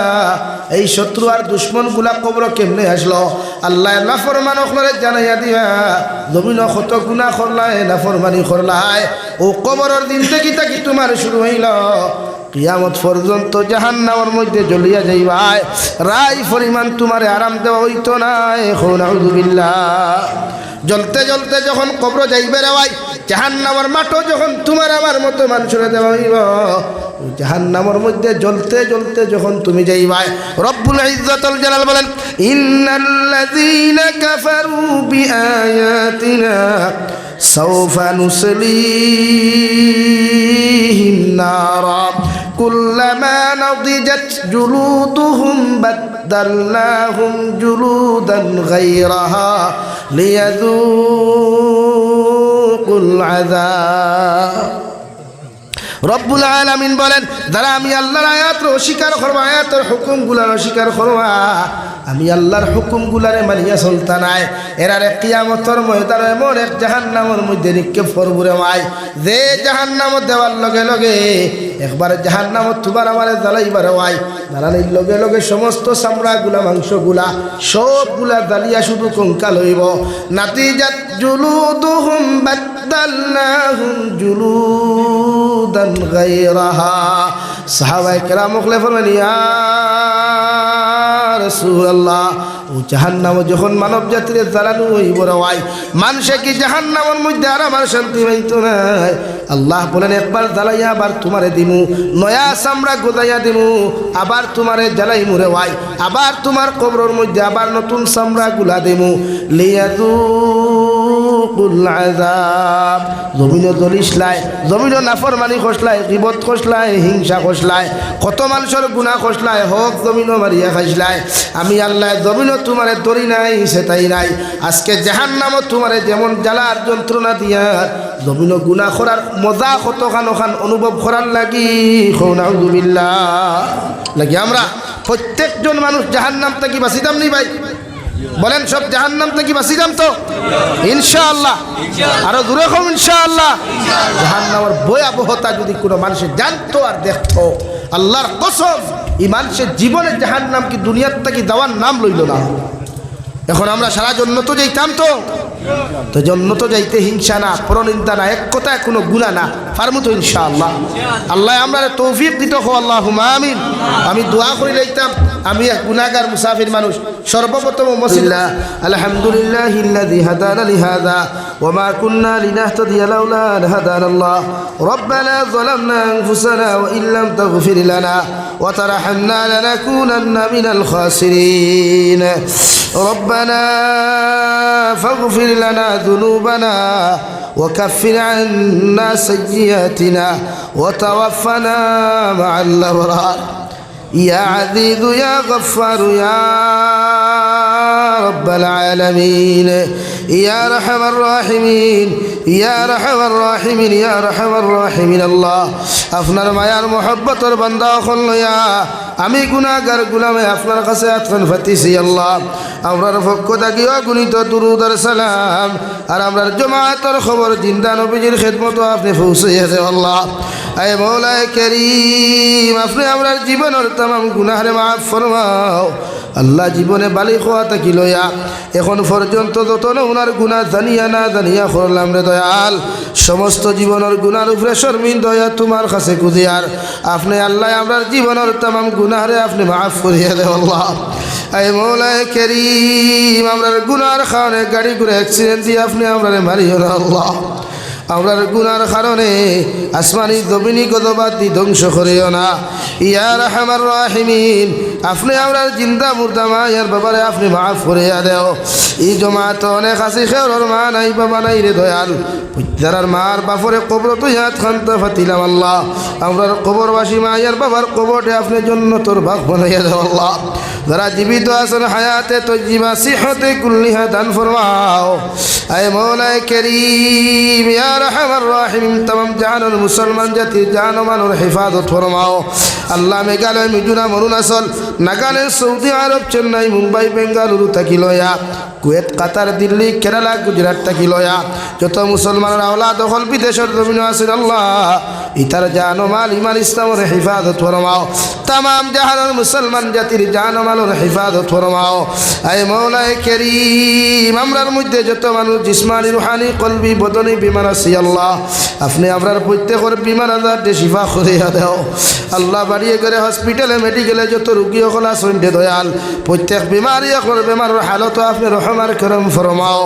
এই শত্রু আর দুশ্মন গুলা কবর কেমনে আসলো আল্লাহ নাফরমান ওখলরে জানাইয়া দিবা জমিন কত গুনাহ করলাই নাফরমানি করলাই ও কবরের দিন থেকে তাকি তোমার শুরু হইল কিয়ামত পর্যন্ত জাহান্নামের মধ্যে জ্বলিয়া যাইবা রাই পরিমাণ তোমারে আরাম দেওয়া হইতো না নাউযুবিল্লাহ জ্বলতে জ্বলতে যখন কবর যাইবে রে ভাই জাহান্নামের মাঠও যখন তোমার আমার মতো মানুষের দেওয়া হইব জাহান্নামের মধ্যে জ্বলতে জ্বলতে যখন তুমি যাইবা রব্বুল ইজ্জতুল জালাল বলেন ইন্নাল্লাযীনা কাফারু বিআয়াতিনা সাওফা নুসলিহিম নারা কুল্লামা নাদিজাত জুলুদুহুম বাদদালনাহুম জুলুদান গায়রাহা লিয়াযুকুল আযাব রব্বুল আলামিন বলেন যারা আমি আল্লাহর আয়াত অস্বীকার করবা আয়াতের হুকুমগুলার অস্বীকার করবা আমি আল্লাহর হুকুমগুলারে মানিয়া চলতা নাই এরারে কিয়ামতের ময়দানে এমন এক জাহান্নামের মধ্যে নিক্ষেপ করবো রে ভাই যে জাহান্নামত দেওয়ার লগে লগে একবার জাহান্নামত তোমার আমারে জ্বালাইবার ভাই জ্বালানির লগে লগে সমস্ত চামড়াগুলা মাংসগুলা সবগুলা জ্বালিয়া শুধু কঙ্কাল হইব নাতিজাত জুলুদুহুম বাদদালনাহুম জুলুদান গায়রাহা সাহাবায়ে কেরাম বলে ফরমানি ইয়া রাসূলুল্লাহ ও জাহান্নামে যখন মানব জাতির জ্বালানো হইব রে ভাই মানুষে কি জাহান্নামের মধ্যে আর আমার শান্তি পাইতো না আল্লাহ বলেন একবার জ্বালাইয়া আবার তোমারে দিমু নয়া চামড়া গোদাইয়া দিমু আবার তোমারে জ্বালাইমু রে ভাই আবার তোমার কবরের মধ্যে আবার নতুন চামড়া গুলা দিমু লিয়াযুকুল আযাব জমিনে জ্বলিসলাই জমিনে নাফরমানি খসলাই গীবত খসলাই হিংসা খসলাই কত মানুষের গুনাহ খসলাই হক জমিনে মারিয়া খাইসলাই আমি আল্লাহ জমিনে তোমারে দরি নাই সেটাই নাই আজকে জাহান্নামে তোমারে যেমন জ্বালার যন্ত্রণা দিয়া জমিনে গুনাহ করার মজা কতখান ওখান অনুভব করার লাগি নাউযুবিল্লাহ লাগি আমরা প্রত্যেকজন মানুষ জাহান্নাম থেকে বাঁচিতাম নি ভাই? বলেন সব জাহান্নাম থেকে বাঁচিতাম তো ইনশাআল্লাহ? আরো দূরে কম ইনশাআল্লাহ। জাহান্নামের ভয়াবহতা যদি কোনো মানুষের জানতো আর দেখতো, আল্লাহর কসম এই মানুষের জীবনে জাহান্নাম কি দুনিয়ার থেকে দেওয়ার নাম লইল না। এখন আমরা সারা জন্নত যাইতাম তো জন্নত যাইতে হিংসা না, পরনিন্দা না, এক কথায় কোনো গুনাহ না, পারমু তো ইনশাআল্লাহ। আল্লাহ আমরা তৌফিক দিত হো, আল্লাহুম্মা আমিন। আমি দোয়া করে লইতাম, আমি এক গুনাহগার মুসাফির মানুষ। সর্বপ্রথম মসজিদা আলহামদুলিল্লাহিল্লাযী হাদানা লিহাযা ওয়া মা কুন্না লিনাহতাদিয়া লাউলা আন হাদানাল্লাহ রব্বানা যালামনা আনফুসানা ওয়া ইল্লাম তাগফির লানা ওয়া তারহামনা লানাকুনান্না মিনাল খাসিরিন রব্বানা ফাগফির লানা যুনুবানা ওয়া কাফির আন্না সাইয়্যাতিনা ওয়া তাওয়াফানা মা'আল আবরার يا عزيز يا غفار يا رب العالمين يا رحم الراحمين يا رحم الراحمين يا رحم الراحمين الله আপনার মায়ার মোহব্বতের বান্দা হল ইয়া আমি গুনাহগার গোলামে আপনার কাছে আতফান ফাতিছি আল্লাহ। আমরার পক্ষ থেকে অগণিত দুরূদ আর সালাম আর আমরার জামাতের খবর জিন্দা নবীজির খিদমত আপনি পৌঁছাইয়া দেন আল্লাহ। আয় মওলায়ে করিম, আপনি আমরার জীবনের तमाम গুনাহরে মাফ ফরমাও আল্লাহ। জীবনে বালিগ হওয়া থাকি লইয়া এখন পর্যন্ত যত ওনার গুনাহ জানিয়া না জানিয়া করলাম রে দয়াল, সমস্ত জীবনের গুনার উপরে শর্মিন্দা হইয়া তোমার কাছে কুদিয়ার আপনি আল্লাহ আমরার জীবনের तमाम গুনাহরে আপনি মাফ করিয়া দেন আল্লাহ। আয় মওলায়ে করিম, আমরার গুনার কারণে গাড়ি করে অ্যাক্সিডেন্ট দিয়ে আপনি আমরারে মারিও না আল্লাহ। আমরার গুনার কারণে আসমানি জমিনি গজবাদ দি ধ্বংস করিও না ইয়া রাহমার রাহিমিন। আপনি আমরার জিন্দা মুর্দা মায়ের বাবারে আপনি মাফ করিয়া দেও। এই জমাত অনেক আসি খেওর মা নাই বাবা নাই রে দয়াল, যারার মার বাপরে কবর তো ইয়াদ খান্তা ফাতিলাম আল্লাহ। আমরার কবরবাসী মায়ের বাবার কবরটে আপনি জান্নাতের বাগ বানাইয়া দেও আল্লাহ। যারা জীবিত আছেন হায়াতে তজ্জিবা সিহতে কুল্লিহা দান ফরমাও। আয় মওলায়ে করিম ইয়া রাহমার রাহিম, तमाम জাহানুল মুসলমান জাতির জান ও মালের হেফাজত ফরমাও আল্লাহ। মেঘালয়, মিজোরাম, অরুণাচল, নাগাল্যান্ড, সৌদি আরব, চেন্নাই, মুম্বাই, বেঙ্গালুরু থাকি লয়া, কুয়েত, কাতার, দিল্লি, কেরালা, গুজরাট থাকি লয়া যত মুসলমানের আওলাদ দখল বিদেশের জমিন আছেন আল্লাহ, ইতার জান ও মাল ইমান ইসলামের হেফাজত ফরমাও। तमाम জাহানুল মুসলমান জাতির জান ও মালের হেফাজত ফরমাও। আয় মওলায়ে করিম, আমরার মধ্যে যত মানুষ জিসমানি, রুহানি, কলবি, বদনি বিমার আছে আল্লাহ, আপনি আমরার প্রত্যেকের বিমার আজার শিফা করিয়া দেও আল্লাহ। বাড়িয়ে করে হসপিটালে মেডিকেলে যত রুগী হল আছেন দয়াল, প্রত্যেক বিমারি এখন বেমারের হালত আপনি রহমার করম ফরমাও।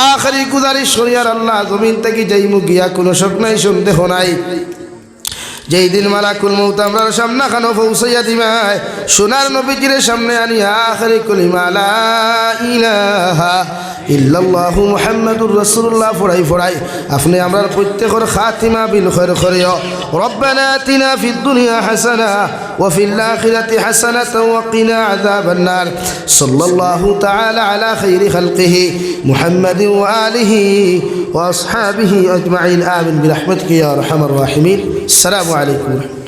আখরি গুজারিশ করিয়ার আল্লাহ, জমিন থেকে যাইমু গিয়া কোনো শক নাই, সন্দেহ নাই, যেই দিন মালাকুল মউত আমরার সামনে খানো পৌঁছাইয়া দিবাই, সোনার নবীজির সামনে আনি আখরি কলিমা লা ইলাহা ইল্লাল্লাহু মুহাম্মাদুর রাসূলুল্লাহ ফড়াই ফড়াই আপনি আমরার প্রত্যেকের খাতিমা বিল খায়র করিও। রব্বানা আতিনা ফিদ দুনিয়া হাসানা ওয়া ফিল আখিরাতি হাসানাতাও ওয়া কিনা আযাবান নার। সাল্লাল্লাহু তাআলা আলা খাইরি খালকিহি মুহাম্মাদিন ওয়া আলিহি ওয়া আসহাবিহি আজমাইন। আমিন বিরহমাতিকা ইয়া আরহামার রাহিমিন। আসসালামু আলাইকুম।